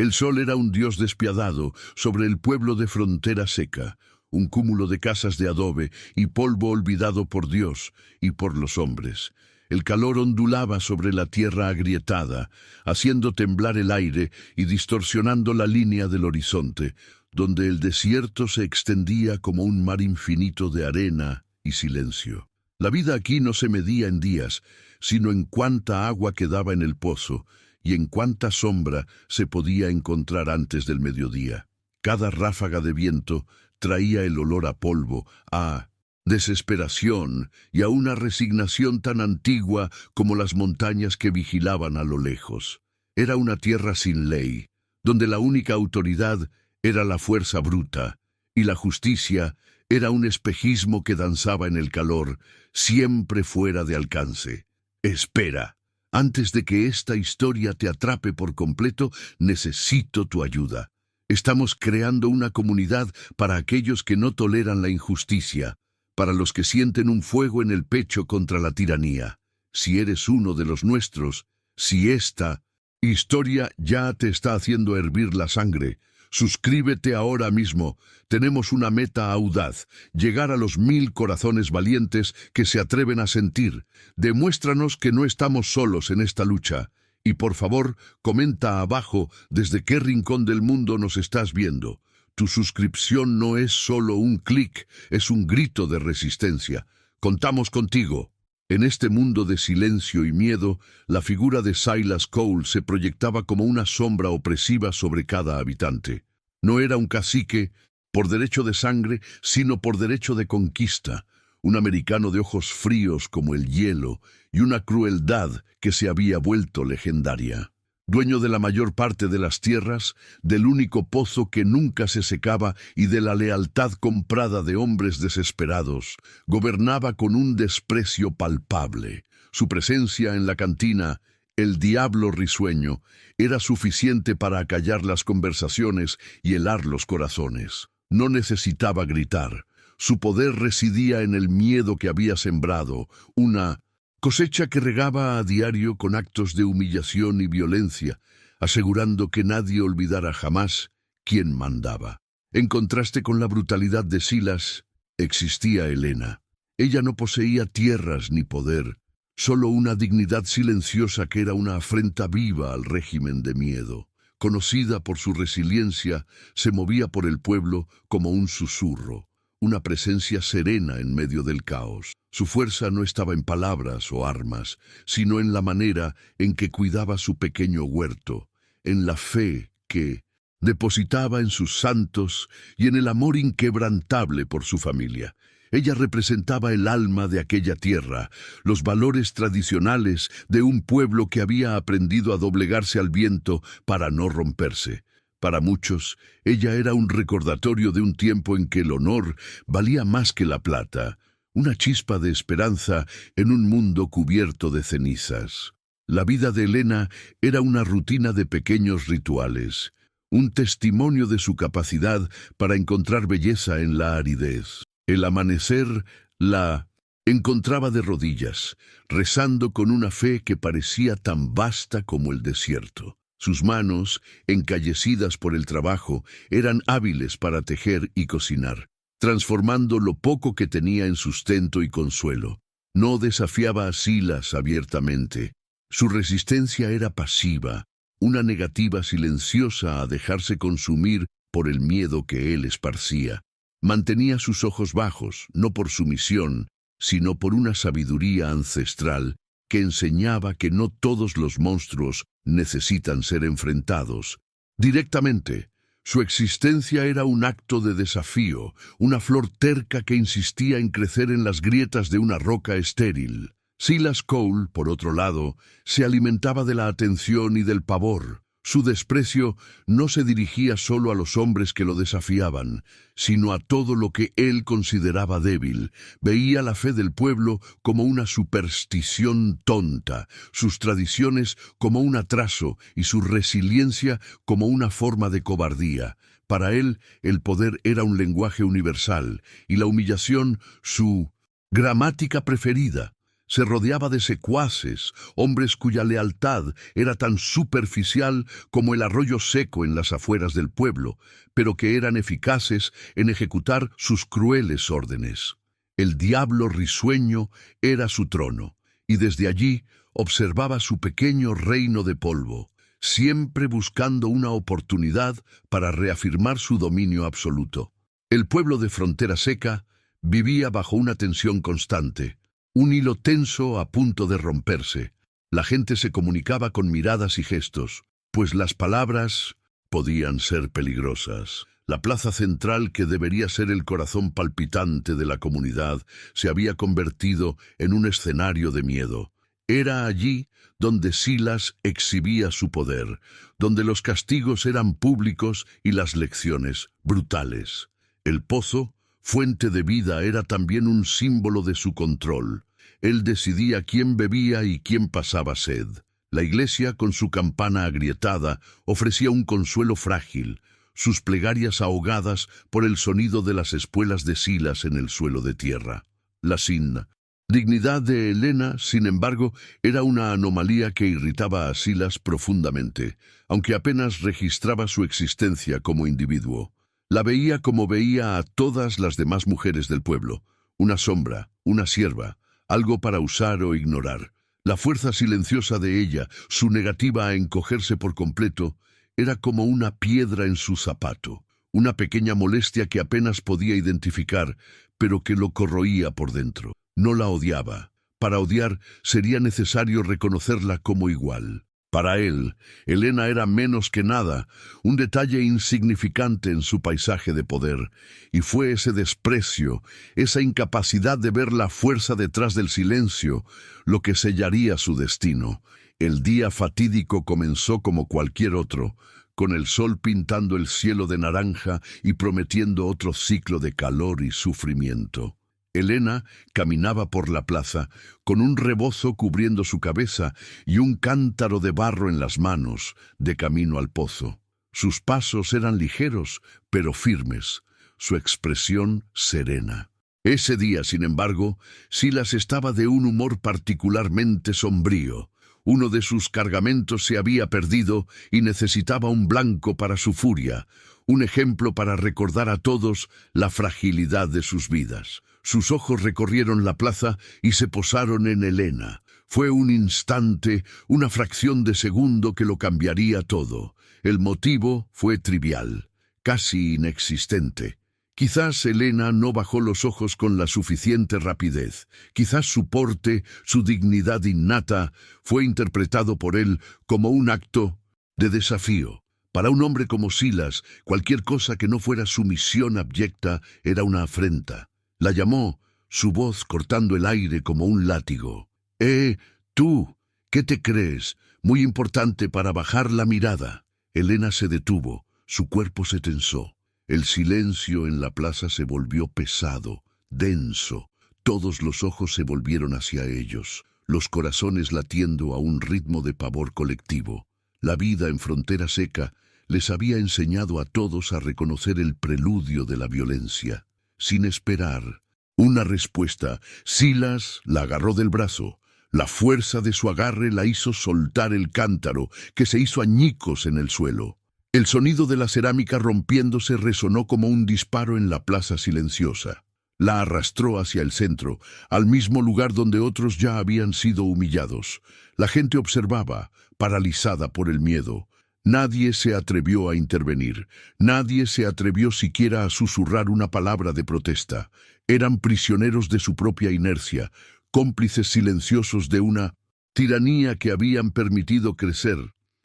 El sol era un dios despiadado sobre el pueblo de frontera seca, un cúmulo de casas de adobe y polvo olvidado por Dios y por los hombres. El calor ondulaba sobre la tierra agrietada, haciendo temblar el aire y distorsionando la línea del horizonte, donde el desierto se extendía como un mar infinito de arena y silencio. La vida aquí no se medía en días, sino en cuánta agua quedaba en el pozo y en cuánta sombra se podía encontrar antes del mediodía. Cada ráfaga de viento traía el olor a polvo, a desesperación y a una resignación tan antigua como las montañas que vigilaban a lo lejos. Era una tierra sin ley, donde la única autoridad era la fuerza bruta, y la justicia era un espejismo que danzaba en el calor, siempre fuera de alcance. Espera, antes de que esta historia te atrape por completo, necesito tu ayuda. Estamos creando una comunidad para aquellos que no toleran la injusticia, para los que sienten un fuego en el pecho contra la tiranía. Si eres uno de los nuestros, si esta historia ya te está haciendo hervir la sangre, suscríbete ahora mismo. Tenemos una meta audaz, llegar a los 1000 corazones valientes que se atreven a sentir. Demuéstranos que no estamos solos en esta lucha. Y por favor, comenta abajo desde qué rincón del mundo nos estás viendo. Tu suscripción no es solo un clic, es un grito de resistencia. Contamos contigo. En este mundo de silencio y miedo, la figura de Silas Cole se proyectaba como una sombra opresiva sobre cada habitante. No era un cacique por derecho de sangre, sino por derecho de conquista, un americano de ojos fríos como el hielo y una crueldad que se había vuelto legendaria. Dueño de la mayor parte de las tierras, del único pozo que nunca se secaba y de la lealtad comprada de hombres desesperados, gobernaba con un desprecio palpable. Su presencia en la cantina, el diablo risueño, era suficiente para acallar las conversaciones y helar los corazones. No necesitaba gritar. Su poder residía en el miedo que había sembrado, una cosecha que regaba a diario con actos de humillación y violencia, asegurando que nadie olvidara jamás quién mandaba. En contraste con la brutalidad de Silas, existía Helena. Ella no poseía tierras ni poder, solo una dignidad silenciosa que era una afrenta viva al régimen de miedo. Conocida por su resiliencia, se movía por el pueblo como un susurro, una presencia serena en medio del caos. Su fuerza no estaba en palabras o armas, sino en la manera en que cuidaba su pequeño huerto, en la fe que depositaba en sus santos y en el amor inquebrantable por su familia. Ella representaba el alma de aquella tierra, los valores tradicionales de un pueblo que había aprendido a doblegarse al viento para no romperse. Para muchos, ella era un recordatorio de un tiempo en que el honor valía más que la plata, una chispa de esperanza en un mundo cubierto de cenizas. La vida de Helena era una rutina de pequeños rituales, un testimonio de su capacidad para encontrar belleza en la aridez. El amanecer la encontraba de rodillas, rezando con una fe que parecía tan vasta como el desierto. Sus manos, encallecidas por el trabajo, eran hábiles para tejer y cocinar, transformando lo poco que tenía en sustento y consuelo. No desafiaba a Silas abiertamente. Su resistencia era pasiva, una negativa silenciosa a dejarse consumir por el miedo que él esparcía. Mantenía sus ojos bajos, no por sumisión, sino por una sabiduría ancestral que enseñaba que no todos los monstruos necesitan ser enfrentados directamente. Su existencia era un acto de desafío, una flor terca que insistía en crecer en las grietas de una roca estéril. Silas Cole, por otro lado, se alimentaba de la atención y del pavor. Su desprecio no se dirigía solo a los hombres que lo desafiaban, sino a todo lo que él consideraba débil. Veía la fe del pueblo como una superstición tonta, sus tradiciones como un atraso y su resiliencia como una forma de cobardía. Para él, el poder era un lenguaje universal y la humillación su gramática preferida. Se rodeaba de secuaces, hombres cuya lealtad era tan superficial como el arroyo seco en las afueras del pueblo, pero que eran eficaces en ejecutar sus crueles órdenes. El diablo risueño era su trono, y desde allí observaba su pequeño reino de polvo, siempre buscando una oportunidad para reafirmar su dominio absoluto. El pueblo de Frontera Seca vivía bajo una tensión constante, un hilo tenso a punto de romperse. La gente se comunicaba con miradas y gestos, pues las palabras podían ser peligrosas. La plaza central, que debería ser el corazón palpitante de la comunidad, se había convertido en un escenario de miedo. Era allí donde Silas exhibía su poder, donde los castigos eran públicos y las lecciones brutales. El pozo, fuente de vida, era también un símbolo de su control. Él decidía quién bebía y quién pasaba sed. La iglesia, con su campana agrietada, ofrecía un consuelo frágil, sus plegarias ahogadas por el sonido de las espuelas de Silas en el suelo de tierra. La sin dignidad de Helena, sin embargo, era una anomalía que irritaba a Silas profundamente, aunque apenas registraba su existencia como individuo. La veía como veía a todas las demás mujeres del pueblo, una sombra, una sierva, algo para usar o ignorar. La fuerza silenciosa de ella, su negativa a encogerse por completo, era como una piedra en su zapato, una pequeña molestia que apenas podía identificar, pero que lo corroía por dentro. No la odiaba. Para odiar sería necesario reconocerla como igual. Para él, Helena era menos que nada, un detalle insignificante en su paisaje de poder, y fue ese desprecio, esa incapacidad de ver la fuerza detrás del silencio, lo que sellaría su destino. El día fatídico comenzó como cualquier otro, con el sol pintando el cielo de naranja y prometiendo otro ciclo de calor y sufrimiento. Helena caminaba por la plaza, con un rebozo cubriendo su cabeza y un cántaro de barro en las manos, de camino al pozo. Sus pasos eran ligeros, pero firmes, su expresión serena. Ese día, sin embargo, Silas estaba de un humor particularmente sombrío. Uno de sus cargamentos se había perdido y necesitaba un blanco para su furia, un ejemplo para recordar a todos la fragilidad de sus vidas. Sus ojos recorrieron la plaza y se posaron en Helena. Fue un instante, una fracción de segundo que lo cambiaría todo. El motivo fue trivial, casi inexistente. Quizás Helena no bajó los ojos con la suficiente rapidez. Quizás su porte, su dignidad innata, fue interpretado por él como un acto de desafío. Para un hombre como Silas, cualquier cosa que no fuera sumisión abyecta era una afrenta. La llamó, su voz cortando el aire como un látigo. Tú, ¿qué te crees? Muy importante para bajar la mirada. Helena se detuvo, su cuerpo se tensó. El silencio en la plaza se volvió pesado, denso. Todos los ojos se volvieron hacia ellos, los corazones latiendo a un ritmo de pavor colectivo. La vida en Frontera Seca les había enseñado a todos a reconocer el preludio de la violencia. Sin esperar una respuesta, Silas la agarró del brazo. La fuerza de su agarre la hizo soltar el cántaro, que se hizo añicos en el suelo. El sonido de la cerámica rompiéndose resonó como un disparo en la plaza silenciosa. La arrastró hacia el centro, al mismo lugar donde otros ya habían sido humillados. La gente observaba, paralizada por el miedo. Nadie se atrevió a intervenir. Nadie se atrevió siquiera a susurrar una palabra de protesta. Eran prisioneros de su propia inercia, cómplices silenciosos de una tiranía que habían permitido crecer.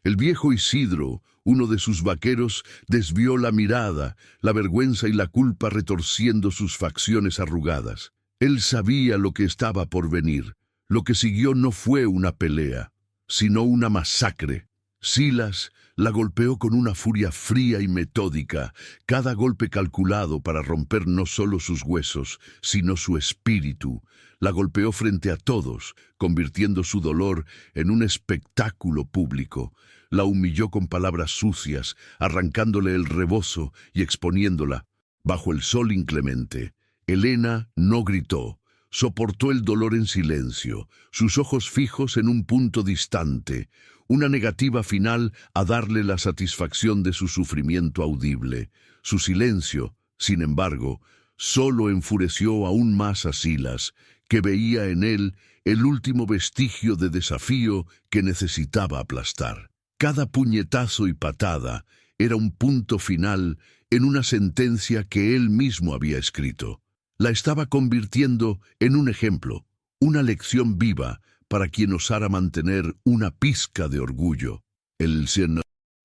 El viejo Isidro, uno de sus vaqueros, desvió la mirada, la vergüenza y la culpa retorciendo sus facciones arrugadas. Él sabía lo que estaba por venir. Lo que siguió no fue una pelea, sino una masacre. Silas la golpeó con una furia fría y metódica, cada golpe calculado para romper no solo sus huesos, sino su espíritu. La golpeó frente a todos, convirtiendo su dolor en un espectáculo público. La humilló con palabras sucias, arrancándole el rebozo y exponiéndola. Bajo el sol inclemente, Helena no gritó, soportó el dolor en silencio, sus ojos fijos en un punto distante, una negativa final a darle la satisfacción de su sufrimiento audible. Su silencio, sin embargo, solo enfureció aún más a Silas, que veía en él el último vestigio de desafío que necesitaba aplastar. Cada puñetazo y patada era un punto final en una sentencia que él mismo había escrito. La estaba convirtiendo en un ejemplo, una lección viva para quien osara mantener una pizca de orgullo. El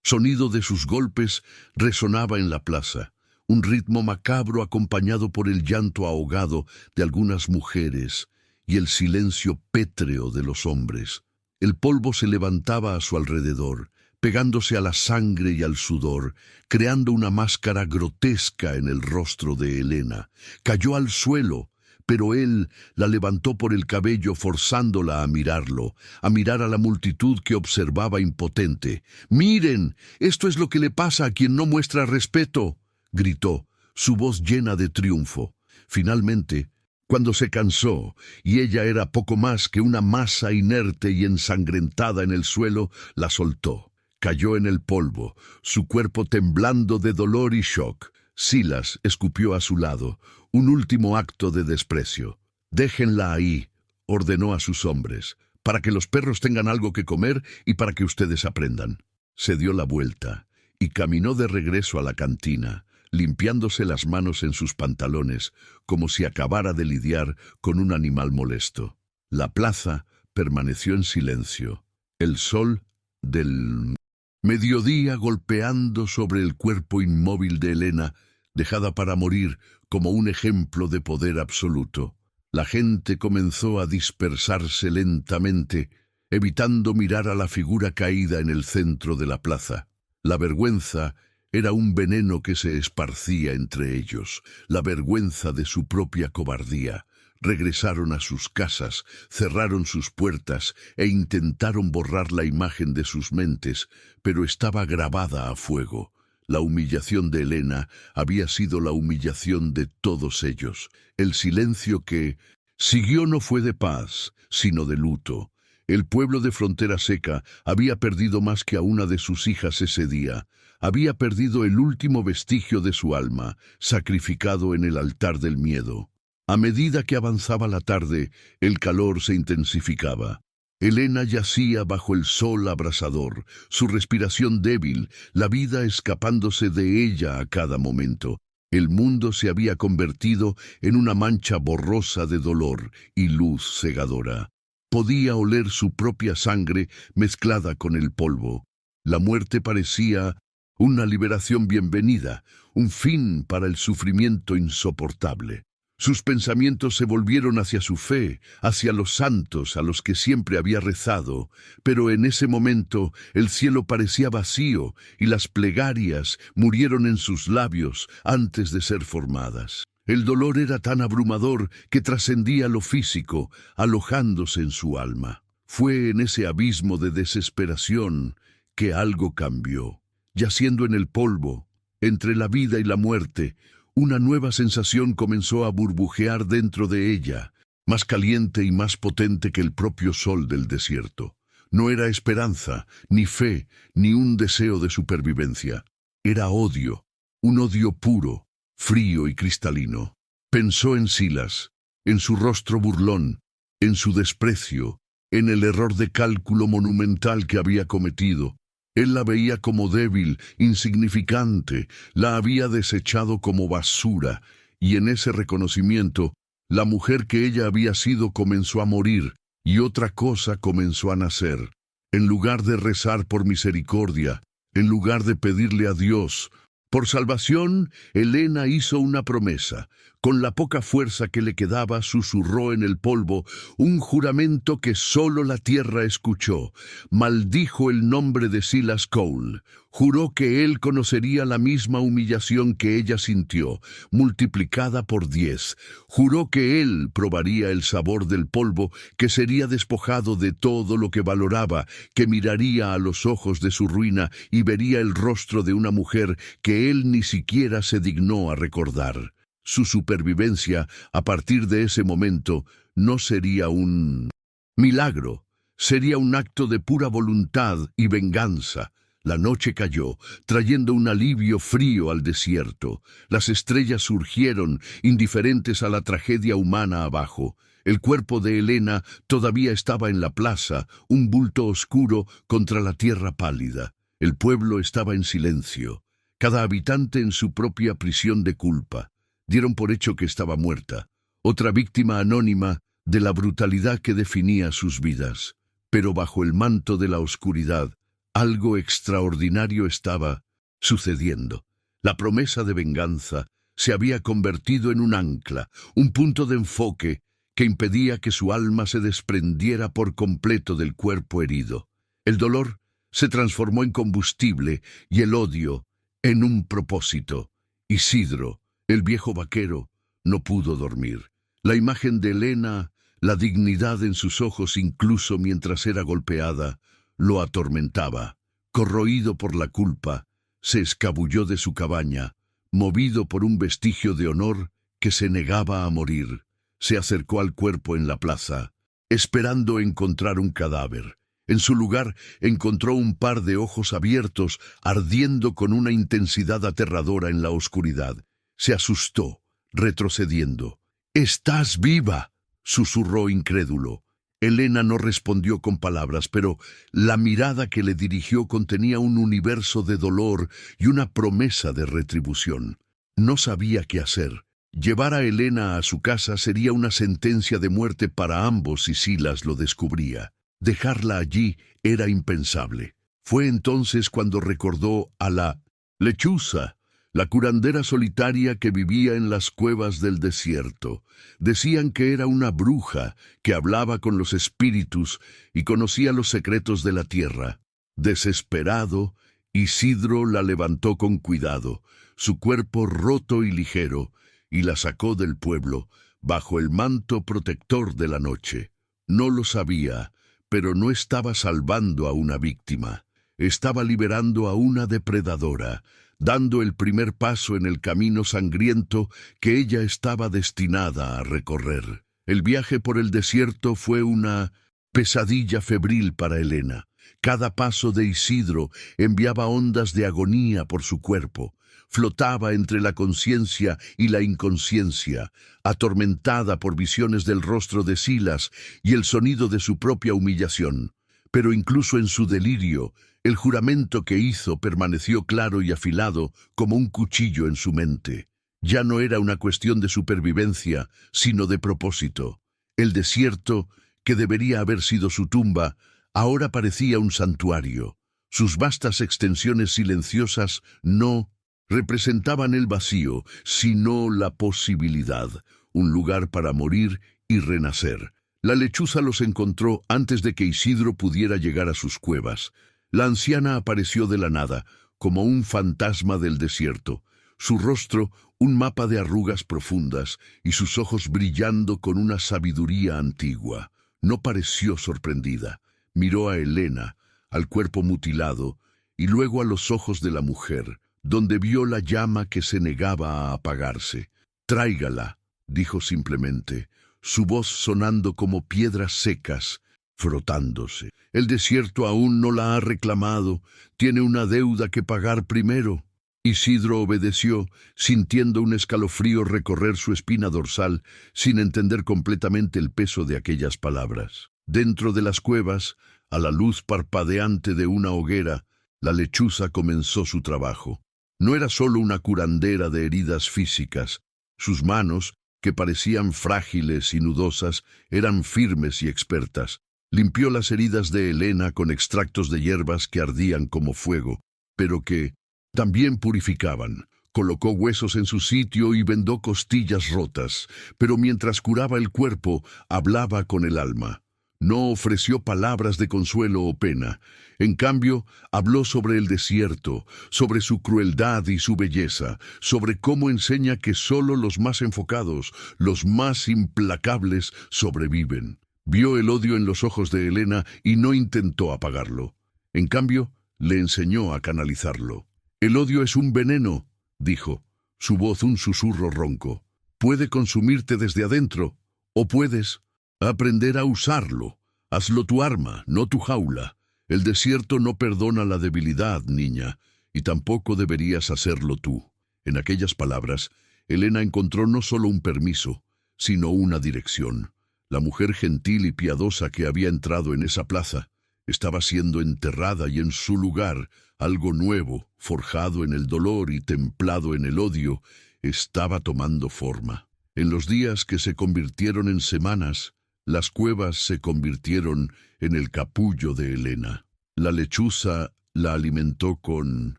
sonido de sus golpes resonaba en la plaza, un ritmo macabro acompañado por el llanto ahogado de algunas mujeres y el silencio pétreo de los hombres. El polvo se levantaba a su alrededor, pegándose a la sangre y al sudor, creando una máscara grotesca en el rostro de Helena. Cayó al suelo, pero él la levantó por el cabello forzándola a mirarlo, a mirar a la multitud que observaba impotente. «¡Miren! Esto es lo que le pasa a quien no muestra respeto», gritó, su voz llena de triunfo. Finalmente, cuando se cansó y ella era poco más que una masa inerte y ensangrentada en el suelo, la soltó. Cayó en el polvo, su cuerpo temblando de dolor y shock. Silas escupió a su lado, un último acto de desprecio. «Déjenla ahí», ordenó a sus hombres, «para que los perros tengan algo que comer y para que ustedes aprendan». Se dio la vuelta y caminó de regreso a la cantina, limpiándose las manos en sus pantalones, como si acabara de lidiar con un animal molesto. La plaza permaneció en silencio. El sol del mediodía golpeando sobre el cuerpo inmóvil de Helena, dejada para morir como un ejemplo de poder absoluto. La gente comenzó a dispersarse lentamente, evitando mirar a la figura caída en el centro de la plaza. La vergüenza era un veneno que se esparcía entre ellos, la vergüenza de su propia cobardía. Regresaron a sus casas, cerraron sus puertas e intentaron borrar la imagen de sus mentes, pero estaba grabada a fuego. La humillación de Helena había sido la humillación de todos ellos. El silencio que siguió no fue de paz, sino de luto. El pueblo de Frontera Seca había perdido más que a una de sus hijas ese día. Había perdido el último vestigio de su alma, sacrificado en el altar del miedo. A medida que avanzaba la tarde, el calor se intensificaba. Helena yacía bajo el sol abrasador, su respiración débil, la vida escapándose de ella a cada momento. El mundo se había convertido en una mancha borrosa de dolor y luz cegadora. Podía oler su propia sangre mezclada con el polvo. La muerte parecía una liberación bienvenida, un fin para el sufrimiento insoportable. Sus pensamientos se volvieron hacia su fe, hacia los santos a los que siempre había rezado, pero en ese momento el cielo parecía vacío y las plegarias murieron en sus labios antes de ser formadas. El dolor era tan abrumador que trascendía lo físico, alojándose en su alma. Fue en ese abismo de desesperación que algo cambió. Yaciendo en el polvo, entre la vida y la muerte, una nueva sensación comenzó a burbujear dentro de ella, más caliente y más potente que el propio sol del desierto. No era esperanza, ni fe, ni un deseo de supervivencia. Era odio, un odio puro, frío y cristalino. Pensó en Silas, en su rostro burlón, en su desprecio, en el error de cálculo monumental que había cometido. Él la veía como débil, insignificante, la había desechado como basura, y en ese reconocimiento, la mujer que ella había sido comenzó a morir, y otra cosa comenzó a nacer. En lugar de rezar por misericordia, en lugar de pedirle a Dios por salvación, Helena hizo una promesa. Con la poca fuerza que le quedaba, susurró en el polvo un juramento que solo la tierra escuchó. Maldijo el nombre de Silas Cole. Juró que él conocería la misma humillación que ella sintió, multiplicada por 10. Juró que él probaría el sabor del polvo, que sería despojado de todo lo que valoraba, que miraría a los ojos de su ruina y vería el rostro de una mujer que él ni siquiera se dignó a recordar. Su supervivencia, a partir de ese momento, no sería un milagro, sería un acto de pura voluntad y venganza. La noche cayó, trayendo un alivio frío al desierto. Las estrellas surgieron, indiferentes a la tragedia humana abajo. El cuerpo de Helena todavía estaba en la plaza, un bulto oscuro contra la tierra pálida. El pueblo estaba en silencio, cada habitante en su propia prisión de culpa. Dieron por hecho que estaba muerta, otra víctima anónima de la brutalidad que definía sus vidas. Pero bajo el manto de la oscuridad, algo extraordinario estaba sucediendo. La promesa de venganza se había convertido en un ancla, un punto de enfoque que impedía que su alma se desprendiera por completo del cuerpo herido. El dolor se transformó en combustible y el odio en un propósito. Isidro, el viejo vaquero, no pudo dormir. La imagen de Helena, la dignidad en sus ojos incluso mientras era golpeada, lo atormentaba. Corroído por la culpa, se escabulló de su cabaña, movido por un vestigio de honor que se negaba a morir. Se acercó al cuerpo en la plaza, esperando encontrar un cadáver. En su lugar encontró un par de ojos abiertos, ardiendo con una intensidad aterradora en la oscuridad. Se asustó, retrocediendo. «¡Estás viva!», susurró incrédulo. Helena no respondió con palabras, pero la mirada que le dirigió contenía un universo de dolor y una promesa de retribución. No sabía qué hacer. Llevar a Helena a su casa sería una sentencia de muerte para ambos si Silas lo descubría. Dejarla allí era impensable. Fue entonces cuando recordó a la lechuza, la curandera solitaria que vivía en las cuevas del desierto. Decían que era una bruja que hablaba con los espíritus y conocía los secretos de la tierra. Desesperado, Isidro la levantó con cuidado, su cuerpo roto y ligero, y la sacó del pueblo, bajo el manto protector de la noche. No lo sabía, pero no estaba salvando a una víctima. Estaba liberando a una depredadora, dando el primer paso en el camino sangriento que ella estaba destinada a recorrer. El viaje por el desierto fue una pesadilla febril para Helena. Cada paso de Isidro enviaba ondas de agonía por su cuerpo. Flotaba entre la conciencia y la inconsciencia, atormentada por visiones del rostro de Silas y el sonido de su propia humillación. Pero incluso en su delirio, el juramento que hizo permaneció claro y afilado como un cuchillo en su mente. Ya no era una cuestión de supervivencia, sino de propósito. El desierto, que debería haber sido su tumba, ahora parecía un santuario. Sus vastas extensiones silenciosas no representaban el vacío, sino la posibilidad, un lugar para morir y renacer. La lechuza los encontró antes de que Isidro pudiera llegar a sus cuevas. La anciana apareció de la nada, como un fantasma del desierto, su rostro un mapa de arrugas profundas y sus ojos brillando con una sabiduría antigua. No pareció sorprendida. Miró a Helena, al cuerpo mutilado, y luego a los ojos de la mujer, donde vio la llama que se negaba a apagarse. «Tráigala», dijo simplemente, su voz sonando como piedras secas, frotándose. «El desierto aún no la ha reclamado, tiene una deuda que pagar primero». Isidro obedeció, sintiendo un escalofrío recorrer su espina dorsal, sin entender completamente el peso de aquellas palabras. Dentro de las cuevas, a la luz parpadeante de una hoguera, la lechuza comenzó su trabajo. No era solo una curandera de heridas físicas. Sus manos, que parecían frágiles y nudosas, eran firmes y expertas. Limpió las heridas de Helena con extractos de hierbas que ardían como fuego, pero que también purificaban. Colocó huesos en su sitio y vendó costillas rotas, pero mientras curaba el cuerpo, hablaba con el alma. No ofreció palabras de consuelo o pena. En cambio, habló sobre el desierto, sobre su crueldad y su belleza, sobre cómo enseña que solo los más enfocados, los más implacables, sobreviven. Vio el odio en los ojos de Helena y no intentó apagarlo. En cambio, le enseñó a canalizarlo. «El odio es un veneno», dijo, su voz un susurro ronco. Puede consumirte desde adentro, o puedes aprender a usarlo. Hazlo tu arma, no tu jaula. El desierto no perdona la debilidad, niña, y tampoco deberías hacerlo tú. En aquellas palabras, Helena encontró no solo un permiso, sino una dirección. La mujer gentil y piadosa que había entrado en esa plaza estaba siendo enterrada y en su lugar algo nuevo, forjado en el dolor y templado en el odio, estaba tomando forma. En los días que se convirtieron en semanas, las cuevas se convirtieron en el capullo de Helena. La lechuza la alimentó con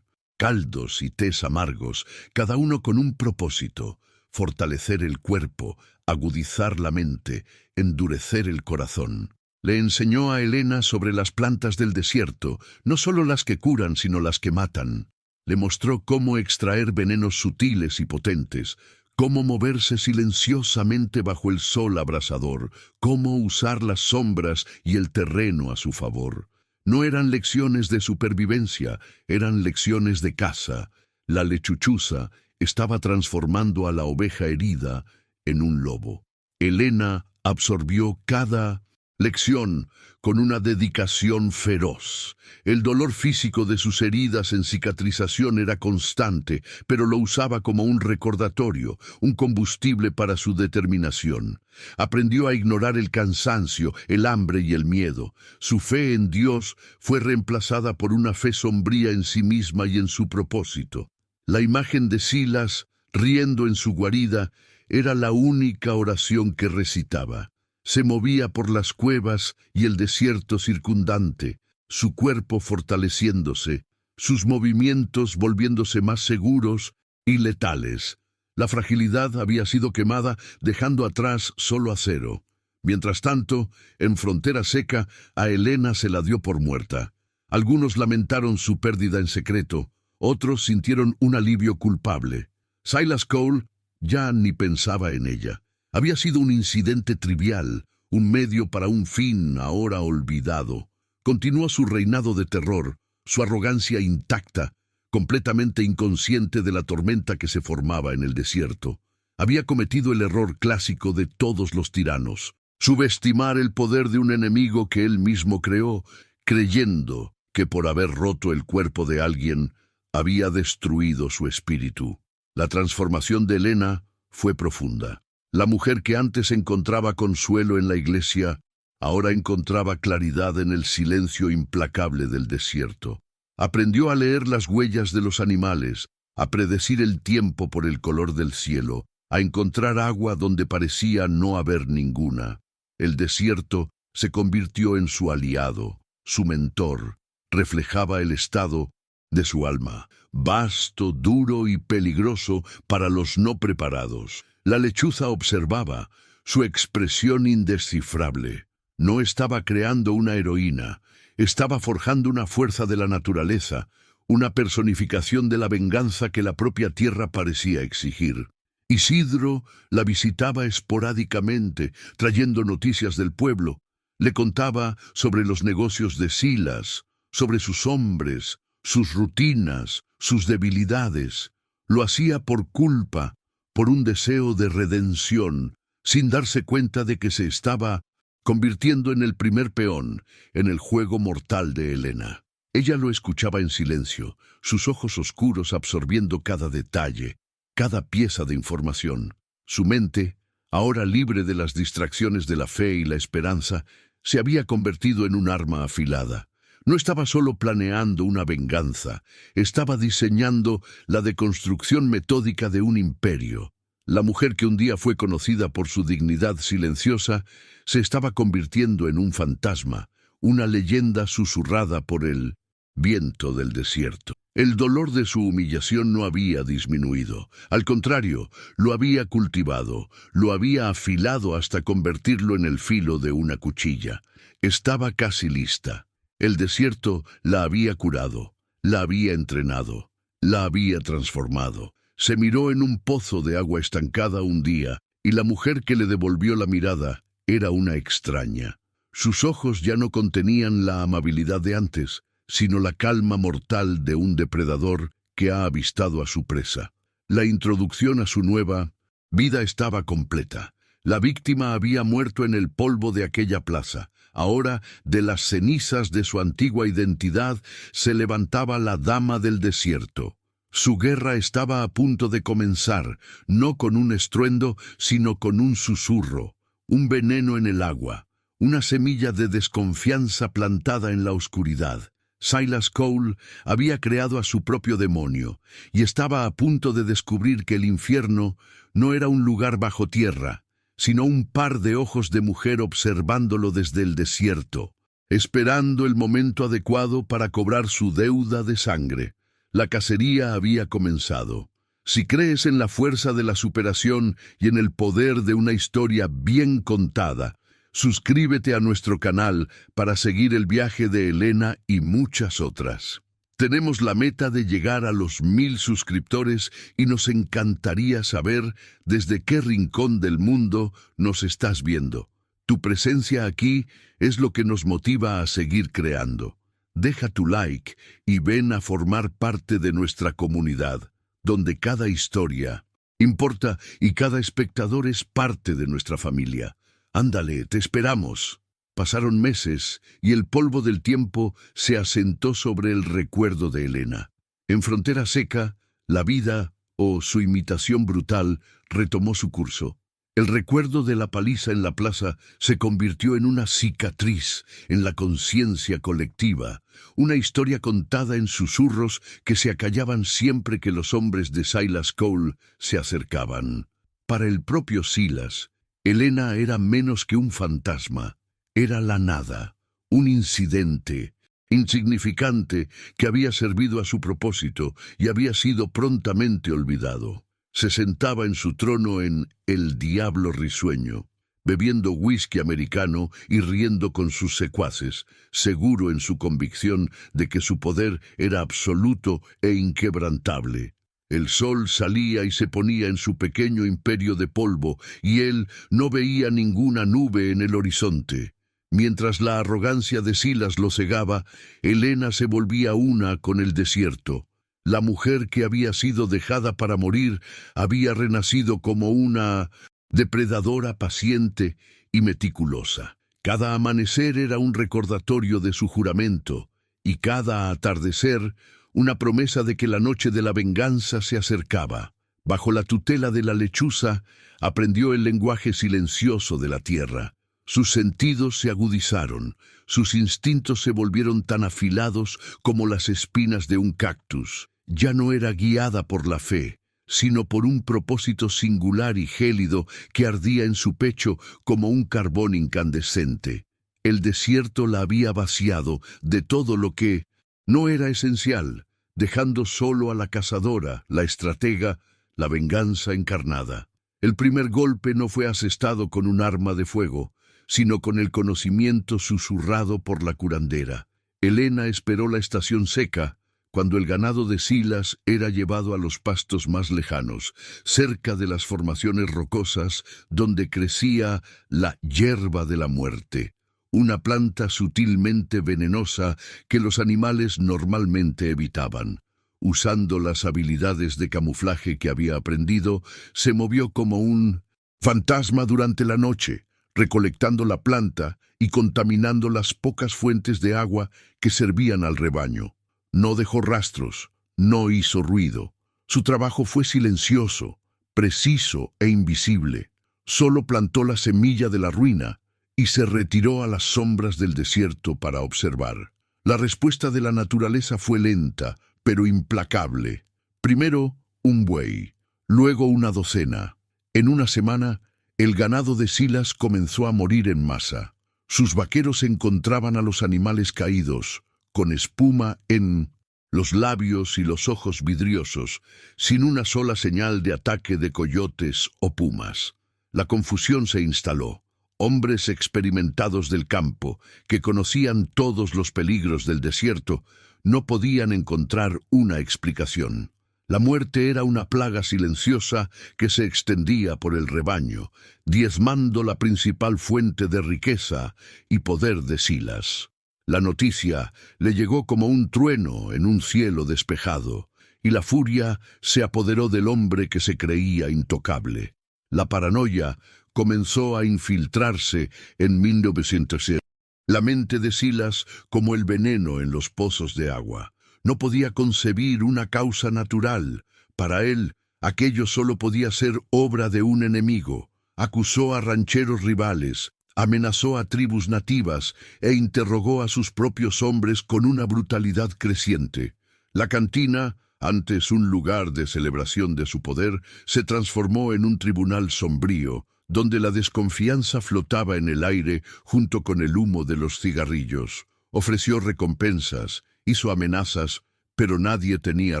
caldos y tés amargos, cada uno con un propósito: fortalecer el cuerpo, agudizar la mente, endurecer el corazón. Le enseñó a Helena sobre las plantas del desierto, no solo las que curan, sino las que matan. Le mostró cómo extraer venenos sutiles y potentes, cómo moverse silenciosamente bajo el sol abrasador, cómo usar las sombras y el terreno a su favor. No eran lecciones de supervivencia, eran lecciones de caza. La lechuchuza estaba transformando a la oveja herida en un lobo. Helena absorbió cada lección con una dedicación feroz. El dolor físico de sus heridas en cicatrización era constante, pero lo usaba como un recordatorio, un combustible para su determinación. Aprendió a ignorar el cansancio, el hambre y el miedo. Su fe en Dios fue reemplazada por una fe sombría en sí misma y en su propósito. La imagen de Silas, riendo en su guarida, era la única oración que recitaba. Se movía por las cuevas y el desierto circundante, su cuerpo fortaleciéndose, sus movimientos volviéndose más seguros y letales. La fragilidad había sido quemada, dejando atrás solo acero. Mientras tanto, en Frontera Seca, a Helena se la dio por muerta. Algunos lamentaron su pérdida en secreto, otros sintieron un alivio culpable. Silas Cole ya ni pensaba en ella. Había sido un incidente trivial, un medio para un fin ahora olvidado. Continuó su reinado de terror, su arrogancia intacta, completamente inconsciente de la tormenta que se formaba en el desierto. Había cometido el error clásico de todos los tiranos: subestimar el poder de un enemigo que él mismo creó, creyendo que por haber roto el cuerpo de alguien, había destruido su espíritu. La transformación de Helena fue profunda. La mujer que antes encontraba consuelo en la iglesia, ahora encontraba claridad en el silencio implacable del desierto. Aprendió a leer las huellas de los animales, a predecir el tiempo por el color del cielo, a encontrar agua donde parecía no haber ninguna. El desierto se convirtió en su aliado, su mentor. Reflejaba el estado de su alma, vasto, duro y peligroso para los no preparados. La lechuza observaba, su expresión indescifrable. No estaba creando una heroína, estaba forjando una fuerza de la naturaleza, una personificación de la venganza que la propia tierra parecía exigir. Isidro la visitaba esporádicamente, trayendo noticias del pueblo. Le contaba sobre los negocios de Silas, sobre sus hombres, sus rutinas, sus debilidades. Lo hacía por culpa, por un deseo de redención, sin darse cuenta de que se estaba convirtiendo en el primer peón en el juego mortal de Helena. Ella lo escuchaba en silencio, sus ojos oscuros absorbiendo cada detalle, cada pieza de información. Su mente, ahora libre de las distracciones de la fe y la esperanza, se había convertido en un arma afilada. No estaba solo planeando una venganza, estaba diseñando la deconstrucción metódica de un imperio. La mujer que un día fue conocida por su dignidad silenciosa se estaba convirtiendo en un fantasma, una leyenda susurrada por el viento del desierto. El dolor de su humillación no había disminuido. Al contrario, lo había cultivado, lo había afilado hasta convertirlo en el filo de una cuchilla. Estaba casi lista. El desierto la había curado, la había entrenado, la había transformado. Se miró en un pozo de agua estancada un día, y la mujer que le devolvió la mirada era una extraña. Sus ojos ya no contenían la amabilidad de antes, sino la calma mortal de un depredador que ha avistado a su presa. La introducción a su nueva Vida estaba completa. La víctima había muerto en el polvo de aquella plaza. Ahora, de las cenizas de su antigua identidad, se levantaba la dama del desierto. Su guerra estaba a punto de comenzar, no con un estruendo, sino con un susurro, un veneno en el agua, una semilla de desconfianza plantada en la oscuridad. Silas Cole había creado a su propio demonio, y estaba a punto de descubrir que el infierno no era un lugar bajo tierra, sino un par de ojos de mujer observándolo desde el desierto, esperando el momento adecuado para cobrar su deuda de sangre. La cacería había comenzado. Si crees en la fuerza de la superación y en el poder de una historia bien contada, suscríbete a nuestro canal para seguir el viaje de Elena y muchas otras. Tenemos la meta de llegar a los 1000 suscriptores y nos encantaría saber desde qué rincón del mundo nos estás viendo. Tu presencia aquí es lo que nos motiva a seguir creando. Deja tu like y ven a formar parte de nuestra comunidad, donde cada historia importa y cada espectador es parte de nuestra familia. Ándale, te esperamos. Pasaron meses y el polvo del tiempo se asentó sobre el recuerdo de Elena. En Frontera Seca, la vida, o su imitación brutal, retomó su curso. El recuerdo de la paliza en la plaza se convirtió en una cicatriz en la conciencia colectiva, una historia contada en susurros que se acallaban siempre que los hombres de Silas Cole se acercaban. Para el propio Silas, Elena era menos que un fantasma. Era la nada, un incidente insignificante que había servido a su propósito y había sido prontamente olvidado. Se sentaba en su trono en El Diablo Risueño, bebiendo whisky americano y riendo con sus secuaces, seguro en su convicción de que su poder era absoluto e inquebrantable. El sol salía y se ponía en su pequeño imperio de polvo, y él no veía ninguna nube en el horizonte. Mientras la arrogancia de Silas lo cegaba, Elena se volvía una con el desierto. La mujer que había sido dejada para morir había renacido como una depredadora paciente y meticulosa. Cada amanecer era un recordatorio de su juramento, y cada atardecer una promesa de que la noche de la venganza se acercaba. Bajo la tutela de la lechuza, aprendió el lenguaje silencioso de la tierra. Sus sentidos se agudizaron, sus instintos se volvieron tan afilados como las espinas de un cactus. Ya no era guiada por la fe, sino por un propósito singular y gélido que ardía en su pecho como un carbón incandescente. El desierto la había vaciado de todo lo que no era esencial, dejando solo a la cazadora, la estratega, la venganza encarnada. El primer golpe no fue asestado con un arma de fuego, sino con el conocimiento susurrado por la curandera. Elena esperó la estación seca, cuando el ganado de Silas era llevado a los pastos más lejanos, cerca de las formaciones rocosas donde crecía la hierba de la muerte, una planta sutilmente venenosa que los animales normalmente evitaban. Usando las habilidades de camuflaje que había aprendido, se movió como un fantasma durante la noche, recolectando la planta y contaminando las pocas fuentes de agua que servían al rebaño. No dejó rastros, no hizo ruido. Su trabajo fue silencioso, preciso e invisible. Solo plantó la semilla de la ruina y se retiró a las sombras del desierto para observar. La respuesta de la naturaleza fue lenta, pero implacable. Primero, un buey, luego una docena. En una semana, el ganado de Silas comenzó a morir en masa. Sus vaqueros encontraban a los animales caídos, con espuma en los labios y los ojos vidriosos, sin una sola señal de ataque de coyotes o pumas. La confusión se instaló. Hombres experimentados del campo, que conocían todos los peligros del desierto, no podían encontrar una explicación. La muerte era una plaga silenciosa que se extendía por el rebaño, diezmando la principal fuente de riqueza y poder de Silas. La noticia le llegó como un trueno en un cielo despejado, y la furia se apoderó del hombre que se creía intocable. La paranoia comenzó a infiltrarse en 1907. La mente de Silas como el veneno en los pozos de agua. No podía concebir una causa natural. Para él, aquello solo podía ser obra de un enemigo. Acusó a rancheros rivales, amenazó a tribus nativas e interrogó a sus propios hombres con una brutalidad creciente. La cantina, antes un lugar de celebración de su poder, se transformó en un tribunal sombrío, donde la desconfianza flotaba en el aire junto con el humo de los cigarrillos. Ofreció recompensas, hizo amenazas, pero nadie tenía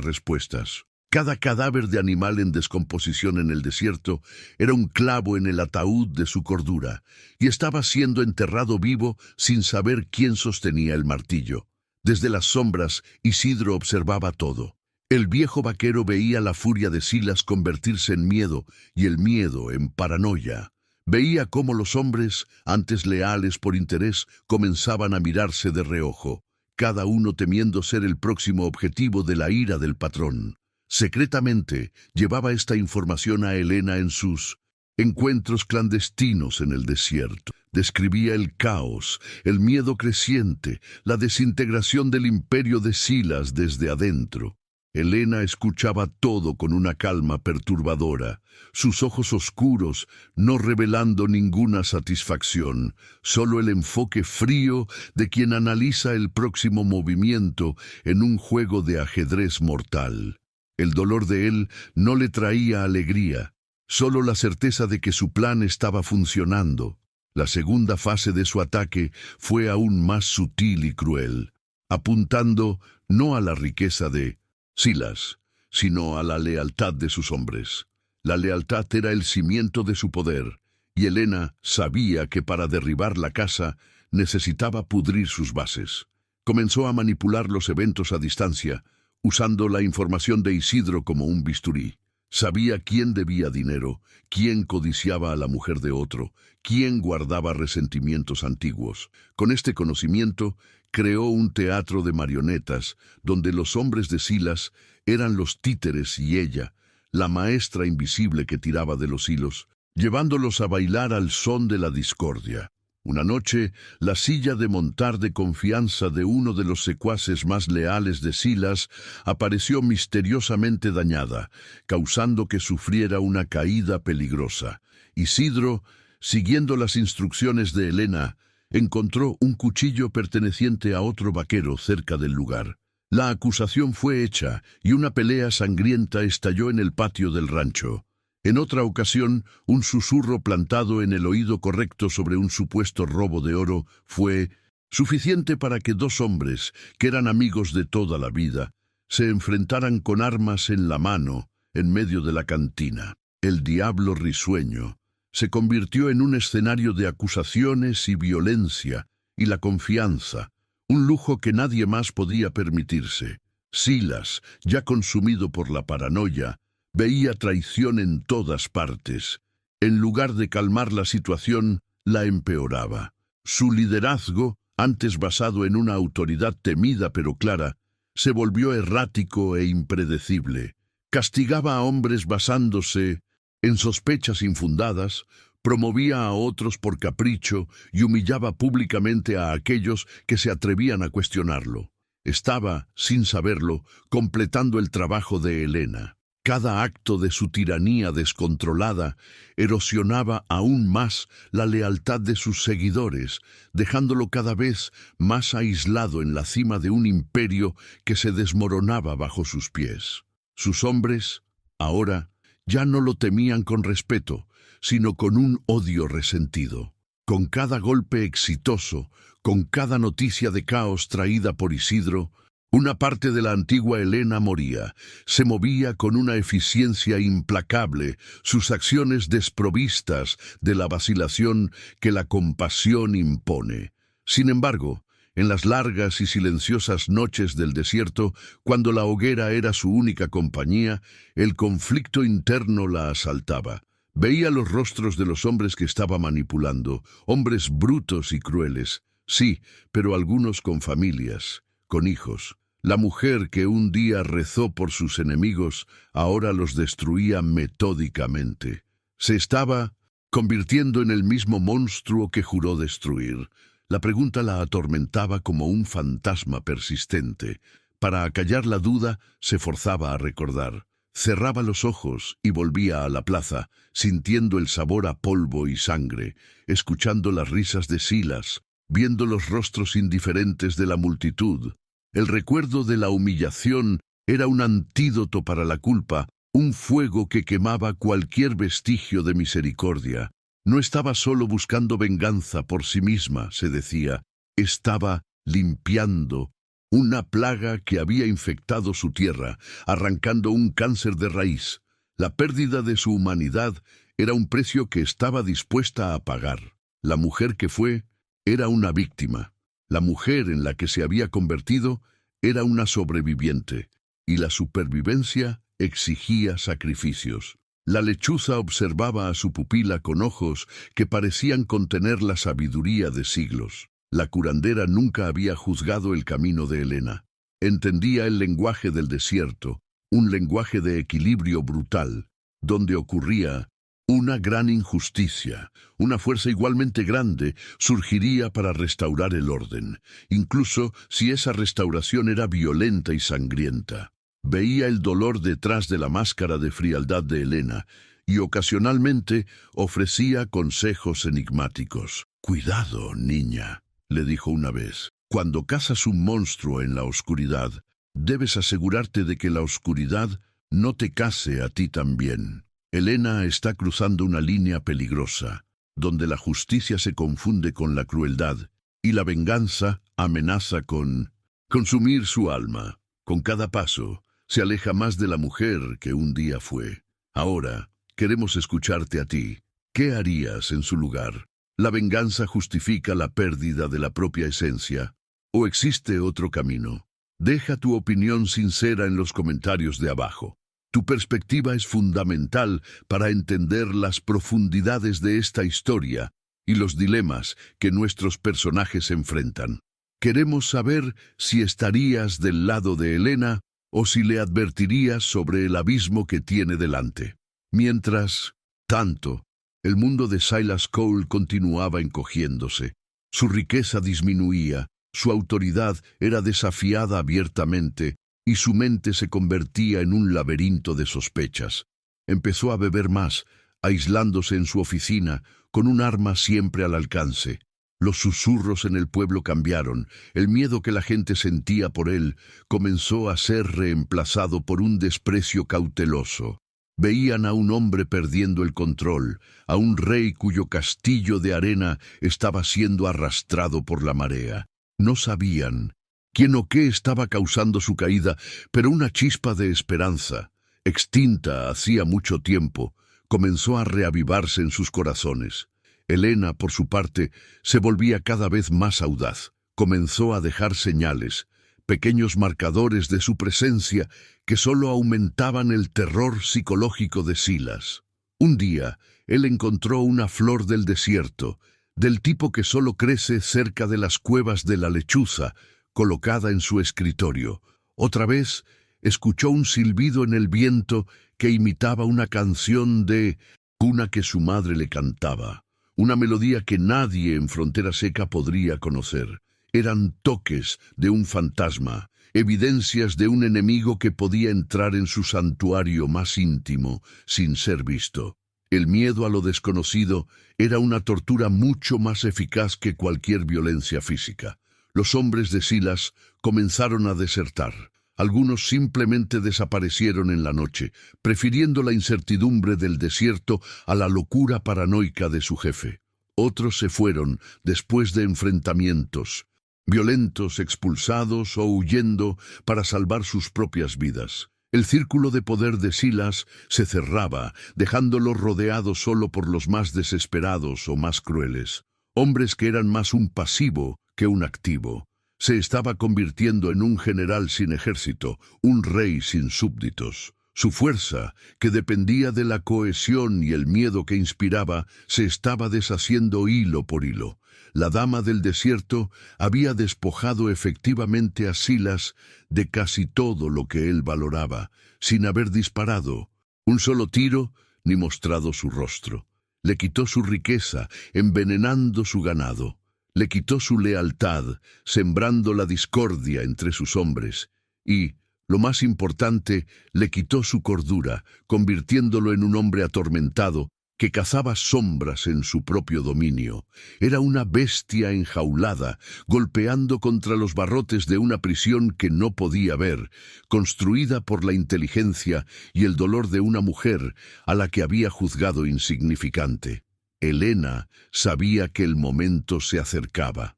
respuestas. Cada cadáver de animal en descomposición en el desierto era un clavo en el ataúd de su cordura, y estaba siendo enterrado vivo sin saber quién sostenía el martillo. Desde las sombras, Isidro observaba todo. El viejo vaquero veía la furia de Silas convertirse en miedo y el miedo en paranoia. Veía cómo los hombres, antes leales por interés, comenzaban a mirarse de reojo, cada uno temiendo ser el próximo objetivo de la ira del patrón. Secretamente llevaba esta información a Helena en sus encuentros clandestinos en el desierto. Describía el caos, el miedo creciente, la desintegración del imperio de Silas desde adentro. Helena escuchaba todo con una calma perturbadora, sus ojos oscuros no revelando ninguna satisfacción, solo el enfoque frío de quien analiza el próximo movimiento en un juego de ajedrez mortal. El dolor de él no le traía alegría, solo la certeza de que su plan estaba funcionando. La segunda fase de su ataque fue aún más sutil y cruel, apuntando no a la riqueza de Silas, sino a la lealtad de sus hombres. La lealtad era el cimiento de su poder, y Helena sabía que para derribar la casa necesitaba pudrir sus bases. Comenzó a manipular los eventos a distancia, usando la información de Isidro como un bisturí. Sabía quién debía dinero, quién codiciaba a la mujer de otro, quién guardaba resentimientos antiguos. Con este conocimiento, creó un teatro de marionetas, donde los hombres de Silas eran los títeres y ella, la maestra invisible que tiraba de los hilos, llevándolos a bailar al son de la discordia. Una noche, la silla de montar de confianza de uno de los secuaces más leales de Silas apareció misteriosamente dañada, causando que sufriera una caída peligrosa. Isidro, siguiendo las instrucciones de Helena, encontró un cuchillo perteneciente a otro vaquero cerca del lugar. La acusación fue hecha y una pelea sangrienta estalló en el patio del rancho. En otra ocasión, un susurro plantado en el oído correcto sobre un supuesto robo de oro fue suficiente para que dos hombres, que eran amigos de toda la vida, se enfrentaran con armas en la mano en medio de la cantina. El diablo risueño se convirtió en un escenario de acusaciones y violencia, y la confianza, un lujo que nadie más podía permitirse. Silas, ya consumido por la paranoia, veía traición en todas partes. En lugar de calmar la situación, la empeoraba. Su liderazgo, antes basado en una autoridad temida pero clara, se volvió errático e impredecible. Castigaba a hombres basándose en sospechas infundadas, promovía a otros por capricho y humillaba públicamente a aquellos que se atrevían a cuestionarlo. Estaba, sin saberlo, completando el trabajo de Helena. Cada acto de su tiranía descontrolada erosionaba aún más la lealtad de sus seguidores, dejándolo cada vez más aislado en la cima de un imperio que se desmoronaba bajo sus pies. Sus hombres, ahora, ya no lo temían con respeto, sino con un odio resentido. Con cada golpe exitoso, con cada noticia de caos traída por Isidro, una parte de la antigua Helena moría, se movía con una eficiencia implacable, sus acciones desprovistas de la vacilación que la compasión impone. Sin embargo, en las largas y silenciosas noches del desierto, cuando la hoguera era su única compañía, el conflicto interno la asaltaba. Veía los rostros de los hombres que estaba manipulando, hombres brutos y crueles, sí, pero algunos con familias, con hijos. La mujer que un día rezó por sus enemigos, ahora los destruía metódicamente. Se estaba convirtiendo en el mismo monstruo que juró destruir. La pregunta la atormentaba como un fantasma persistente. Para acallar la duda, se forzaba a recordar. Cerraba los ojos y volvía a la plaza, sintiendo el sabor a polvo y sangre, escuchando las risas de Silas, viendo los rostros indiferentes de la multitud. El recuerdo de la humillación era un antídoto para la culpa, un fuego que quemaba cualquier vestigio de misericordia. No estaba solo buscando venganza por sí misma, se decía, estaba limpiando una plaga que había infectado su tierra, arrancando un cáncer de raíz. La pérdida de su humanidad era un precio que estaba dispuesta a pagar. La mujer que fue era una víctima. La mujer en la que se había convertido era una sobreviviente, y la supervivencia exigía sacrificios. La lechuza observaba a su pupila con ojos que parecían contener la sabiduría de siglos. La curandera nunca había juzgado el camino de Helena. Entendía el lenguaje del desierto, un lenguaje de equilibrio brutal, donde ocurría una gran injusticia. Una fuerza igualmente grande surgiría para restaurar el orden, incluso si esa restauración era violenta y sangrienta. Veía el dolor detrás de la máscara de frialdad de Helena y ocasionalmente ofrecía consejos enigmáticos. «Cuidado, niña», le dijo una vez. «Cuando cazas un monstruo en la oscuridad, debes asegurarte de que la oscuridad no te case a ti también. Helena está cruzando una línea peligrosa, donde la justicia se confunde con la crueldad y la venganza amenaza con consumir su alma. Con cada paso, se aleja más de la mujer que un día fue. Ahora, queremos escucharte a ti. ¿Qué harías en su lugar? ¿La venganza justifica la pérdida de la propia esencia? ¿O existe otro camino? Deja tu opinión sincera en los comentarios de abajo. Tu perspectiva es fundamental para entender las profundidades de esta historia y los dilemas que nuestros personajes enfrentan. Queremos saber si estarías del lado de Helena o si le advertirías sobre el abismo que tiene delante. Mientras tanto, el mundo de Silas Cole continuaba encogiéndose. Su riqueza disminuía, su autoridad era desafiada abiertamente y su mente se convertía en un laberinto de sospechas. Empezó a beber más, aislándose en su oficina, con un arma siempre al alcance. Los susurros en el pueblo cambiaron. El miedo que la gente sentía por él comenzó a ser reemplazado por un desprecio cauteloso. Veían a un hombre perdiendo el control, a un rey cuyo castillo de arena estaba siendo arrastrado por la marea. No sabían quién o qué estaba causando su caída, pero una chispa de esperanza, extinta hacía mucho tiempo, comenzó a reavivarse en sus corazones. Helena, por su parte, se volvía cada vez más audaz. Comenzó a dejar señales, pequeños marcadores de su presencia que solo aumentaban el terror psicológico de Silas. Un día, él encontró una flor del desierto, del tipo que solo crece cerca de las cuevas de la lechuza, colocada en su escritorio. Otra vez, escuchó un silbido en el viento que imitaba una canción de cuna que su madre le cantaba. Una melodía que nadie en Frontera Seca podría conocer. Eran toques de un fantasma, evidencias de un enemigo que podía entrar en su santuario más íntimo sin ser visto. El miedo a lo desconocido era una tortura mucho más eficaz que cualquier violencia física. Los hombres de Silas comenzaron a desertar. Algunos simplemente desaparecieron en la noche, prefiriendo la incertidumbre del desierto a la locura paranoica de su jefe. Otros se fueron después de enfrentamientos violentos, expulsados o huyendo para salvar sus propias vidas. El círculo de poder de Silas se cerraba, dejándolo rodeado solo por los más desesperados o más crueles. Hombres que eran más un pasivo que un activo. Se estaba convirtiendo en un general sin ejército, un rey sin súbditos. Su fuerza, que dependía de la cohesión y el miedo que inspiraba, se estaba deshaciendo hilo por hilo. La dama del desierto había despojado efectivamente a Silas de casi todo lo que él valoraba, sin haber disparado. Un solo tiro ni mostrado su rostro. Le quitó su riqueza, envenenando su ganado. Le quitó su lealtad, sembrando la discordia entre sus hombres. Y, lo más importante, le quitó su cordura, convirtiéndolo en un hombre atormentado que cazaba sombras en su propio dominio. Era una bestia enjaulada, golpeando contra los barrotes de una prisión que no podía ver, construida por la inteligencia y el dolor de una mujer a la que había juzgado insignificante. Helena sabía que el momento se acercaba.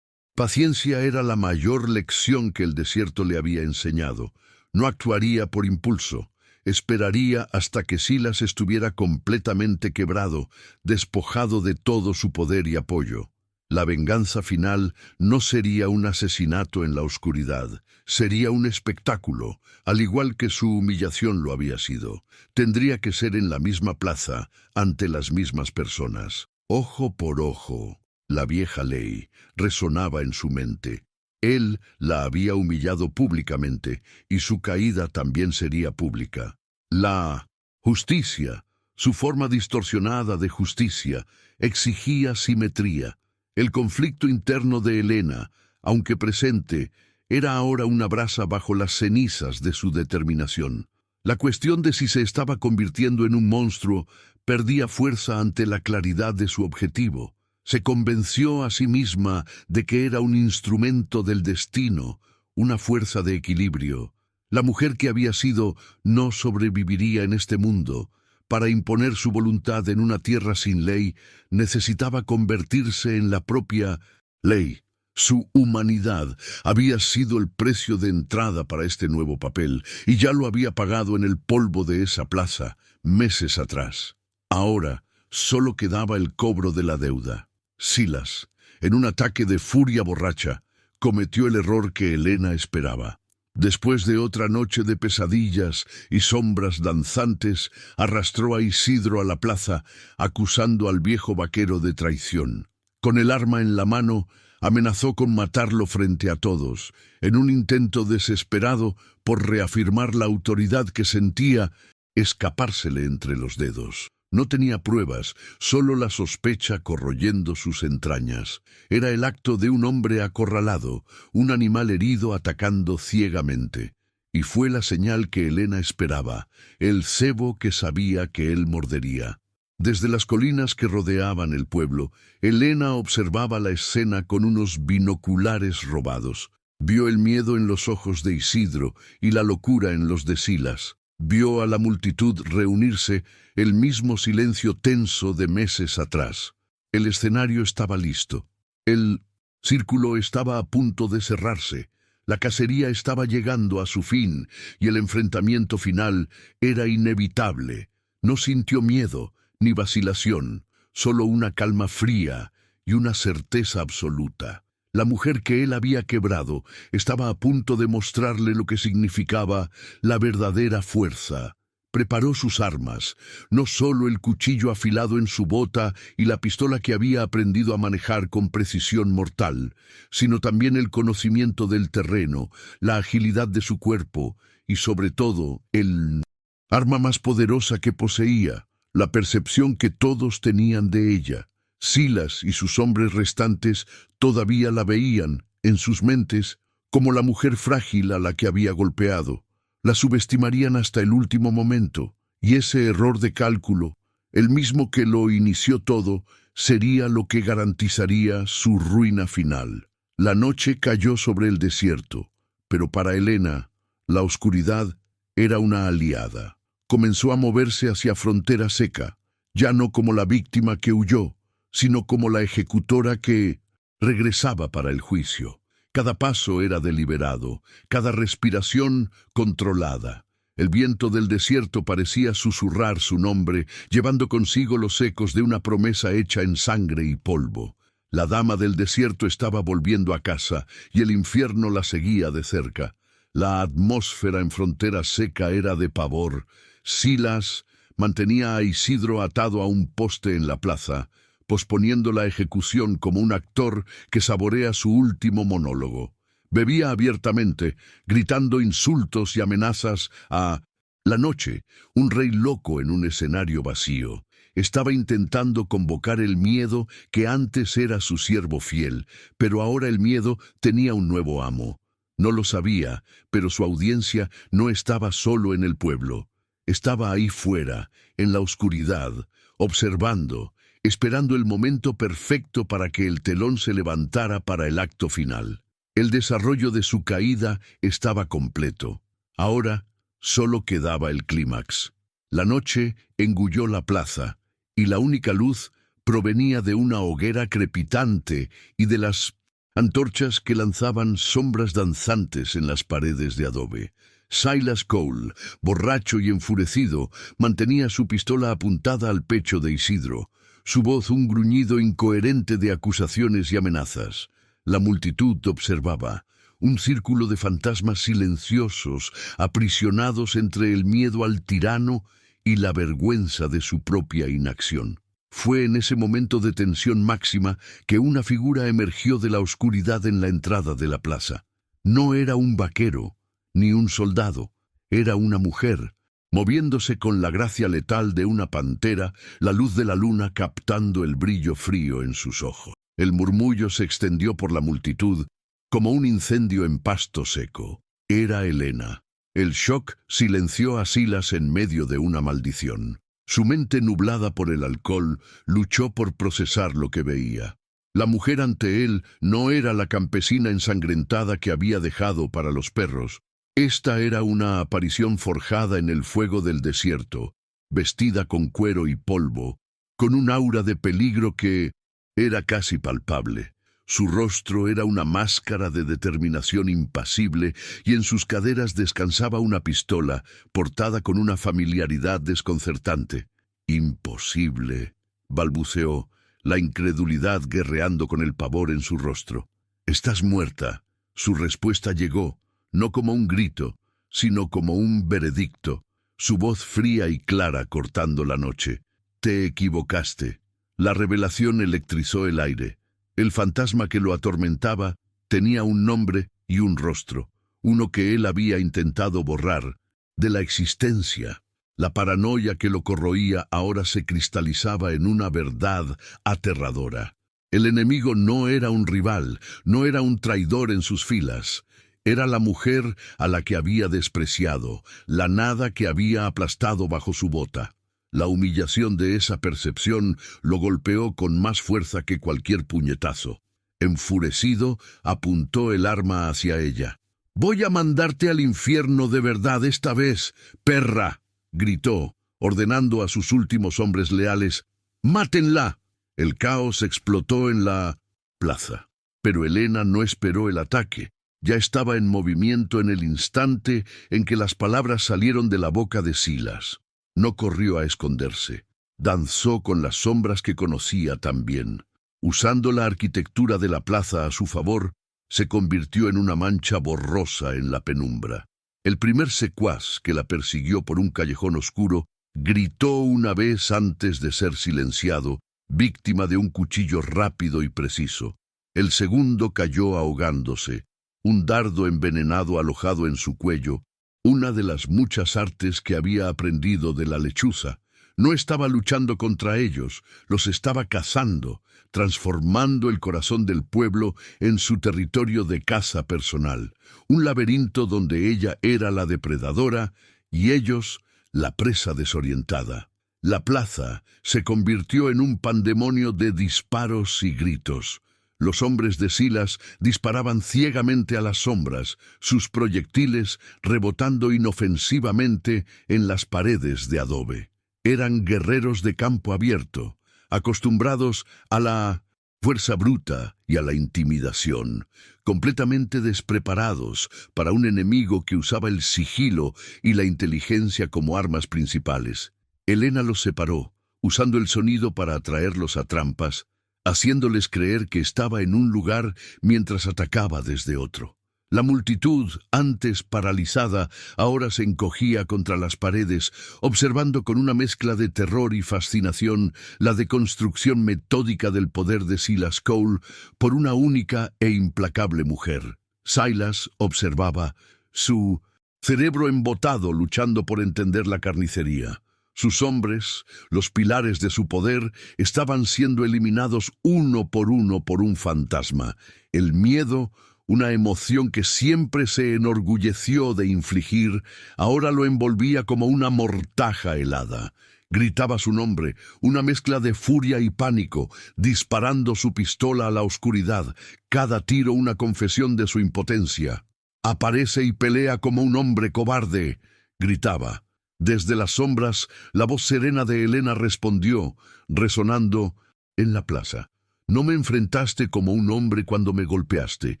Paciencia era la mayor lección que el desierto le había enseñado. No actuaría por impulso. Esperaría hasta que Silas estuviera completamente quebrado, despojado de todo su poder y apoyo. La venganza final no sería un asesinato en la oscuridad, sería un espectáculo, al igual que su humillación lo había sido. Tendría que ser en la misma plaza, ante las mismas personas. Ojo por ojo. La vieja ley resonaba en su mente. Él la había humillado públicamente, y su caída también sería pública. La justicia, su forma distorsionada de justicia, exigía simetría. El conflicto interno de Helena, aunque presente, era ahora una brasa bajo las cenizas de su determinación. La cuestión de si se estaba convirtiendo en un monstruo perdía fuerza ante la claridad de su objetivo. Se convenció a sí misma de que era un instrumento del destino, una fuerza de equilibrio. La mujer que había sido no sobreviviría en este mundo. Para imponer su voluntad en una tierra sin ley, necesitaba convertirse en la propia ley. Su humanidad había sido el precio de entrada para este nuevo papel, y ya lo había pagado en el polvo de esa plaza, meses atrás. Ahora solo quedaba el cobro de la deuda. Silas, en un ataque de furia borracha, cometió el error que Helena esperaba. Después de otra noche de pesadillas y sombras danzantes, arrastró a Isidro a la plaza, acusando al viejo vaquero de traición. Con el arma en la mano, amenazó con matarlo frente a todos, en un intento desesperado por reafirmar la autoridad que sentía escapársele entre los dedos. No tenía pruebas, solo la sospecha corroyendo sus entrañas. Era el acto de un hombre acorralado, un animal herido atacando ciegamente. Y fue la señal que Helena esperaba, el cebo que sabía que él mordería. Desde las colinas que rodeaban el pueblo, Helena observaba la escena con unos binoculares robados. Vio el miedo en los ojos de Isidro y la locura en los de Silas. Vio a la multitud reunirse, el mismo silencio tenso de meses atrás. El escenario estaba listo. El círculo estaba a punto de cerrarse. La cacería estaba llegando a su fin y el enfrentamiento final era inevitable. No sintió miedo ni vacilación, solo una calma fría y una certeza absoluta. La mujer que él había quebrado estaba a punto de mostrarle lo que significaba la verdadera fuerza. Preparó sus armas, no solo el cuchillo afilado en su bota y la pistola que había aprendido a manejar con precisión mortal, sino también el conocimiento del terreno, la agilidad de su cuerpo y sobre todo el arma más poderosa que poseía, la percepción que todos tenían de ella. Silas y sus hombres restantes todavía la veían, en sus mentes, como la mujer frágil a la que había golpeado. La subestimarían hasta el último momento, y ese error de cálculo, el mismo que lo inició todo, sería lo que garantizaría su ruina final. La noche cayó sobre el desierto, pero para Helena, la oscuridad era una aliada. Comenzó a moverse hacia Frontera Seca, ya no como la víctima que huyó, sino como la ejecutora que regresaba para el juicio. Cada paso era deliberado, cada respiración controlada. El viento del desierto parecía susurrar su nombre, llevando consigo los ecos de una promesa hecha en sangre y polvo. La dama del desierto estaba volviendo a casa, y el infierno la seguía de cerca. La atmósfera en Frontera Seca era de pavor. Silas mantenía a Isidro atado a un poste en la plaza, posponiendo la ejecución como un actor que saborea su último monólogo. Bebía abiertamente, gritando insultos y amenazas a La noche, un rey loco en un escenario vacío, estaba intentando convocar el miedo que antes era su siervo fiel, pero ahora el miedo tenía un nuevo amo. No lo sabía, pero su audiencia no estaba solo en el pueblo. Estaba ahí fuera, en la oscuridad, observando, esperando el momento perfecto para que el telón se levantara para el acto final. El desarrollo de su caída estaba completo. Ahora solo quedaba el clímax. La noche engulló la plaza, y la única luz provenía de una hoguera crepitante y de las antorchas que lanzaban sombras danzantes en las paredes de adobe. Silas Cole, borracho y enfurecido, mantenía su pistola apuntada al pecho de Isidro, su voz un gruñido incoherente de acusaciones y amenazas. La multitud observaba, un círculo de fantasmas silenciosos, aprisionados entre el miedo al tirano y la vergüenza de su propia inacción. Fue en ese momento de tensión máxima que una figura emergió de la oscuridad en la entrada de la plaza. No era un vaquero, ni un soldado, era una mujer, moviéndose con la gracia letal de una pantera, la luz de la luna captando el brillo frío en sus ojos. El murmullo se extendió por la multitud como un incendio en pasto seco. Era Helena. El shock silenció a Silas en medio de una maldición. Su mente nublada por el alcohol luchó por procesar lo que veía. La mujer ante él no era la campesina ensangrentada que había dejado para los perros. Esta era una aparición forjada en el fuego del desierto, vestida con cuero y polvo, con un aura de peligro que era casi palpable. Su rostro era una máscara de determinación impasible y en sus caderas descansaba una pistola, portada con una familiaridad desconcertante. «Imposible», balbuceó, la incredulidad guerreando con el pavor en su rostro. «Estás muerta». Su respuesta llegó, no como un grito, sino como un veredicto, su voz fría y clara cortando la noche. «Te equivocaste». La revelación electrizó el aire. El fantasma que lo atormentaba tenía un nombre y un rostro, uno que él había intentado borrar de la existencia. La paranoia que lo corroía ahora se cristalizaba en una verdad aterradora. El enemigo no era un rival, no era un traidor en sus filas. Era la mujer a la que había despreciado, la nada que había aplastado bajo su bota. La humillación de esa percepción lo golpeó con más fuerza que cualquier puñetazo. Enfurecido, apuntó el arma hacia ella. «Voy a mandarte al infierno de verdad esta vez, perra», gritó, ordenando a sus últimos hombres leales: «¡Mátenla!». El caos explotó en la plaza. Pero Helena no esperó el ataque. Ya estaba en movimiento en el instante en que las palabras salieron de la boca de Silas. No corrió a esconderse. Danzó con las sombras que conocía tan bien. Usando la arquitectura de la plaza a su favor, se convirtió en una mancha borrosa en la penumbra. El primer secuaz que la persiguió por un callejón oscuro gritó una vez antes de ser silenciado, víctima de un cuchillo rápido y preciso. El segundo cayó ahogándose, un dardo envenenado alojado en su cuello, una de las muchas artes que había aprendido de la lechuza. No estaba luchando contra ellos, los estaba cazando, transformando el corazón del pueblo en su territorio de caza personal, un laberinto donde ella era la depredadora y ellos la presa desorientada. La plaza se convirtió en un pandemonio de disparos y gritos. Los hombres de Silas disparaban ciegamente a las sombras, sus proyectiles rebotando inofensivamente en las paredes de adobe. Eran guerreros de campo abierto, acostumbrados a la fuerza bruta y a la intimidación, completamente despreparados para un enemigo que usaba el sigilo y la inteligencia como armas principales. Helena los separó, usando el sonido para atraerlos a trampas, haciéndoles creer que estaba en un lugar mientras atacaba desde otro. La multitud, antes paralizada, ahora se encogía contra las paredes, observando con una mezcla de terror y fascinación la deconstrucción metódica del poder de Silas Cole por una única e implacable mujer. Silas observaba, su cerebro embotado luchando por entender la carnicería. Sus hombres, los pilares de su poder, estaban siendo eliminados uno por un fantasma. El miedo, una emoción que siempre se enorgulleció de infligir, ahora lo envolvía como una mortaja helada. Gritaba su nombre, una mezcla de furia y pánico, disparando su pistola a la oscuridad, cada tiro una confesión de su impotencia. «Aparece y pelea como un hombre cobarde», gritaba. Desde las sombras, la voz serena de Helena respondió, resonando en la plaza. «No me enfrentaste como un hombre cuando me golpeaste,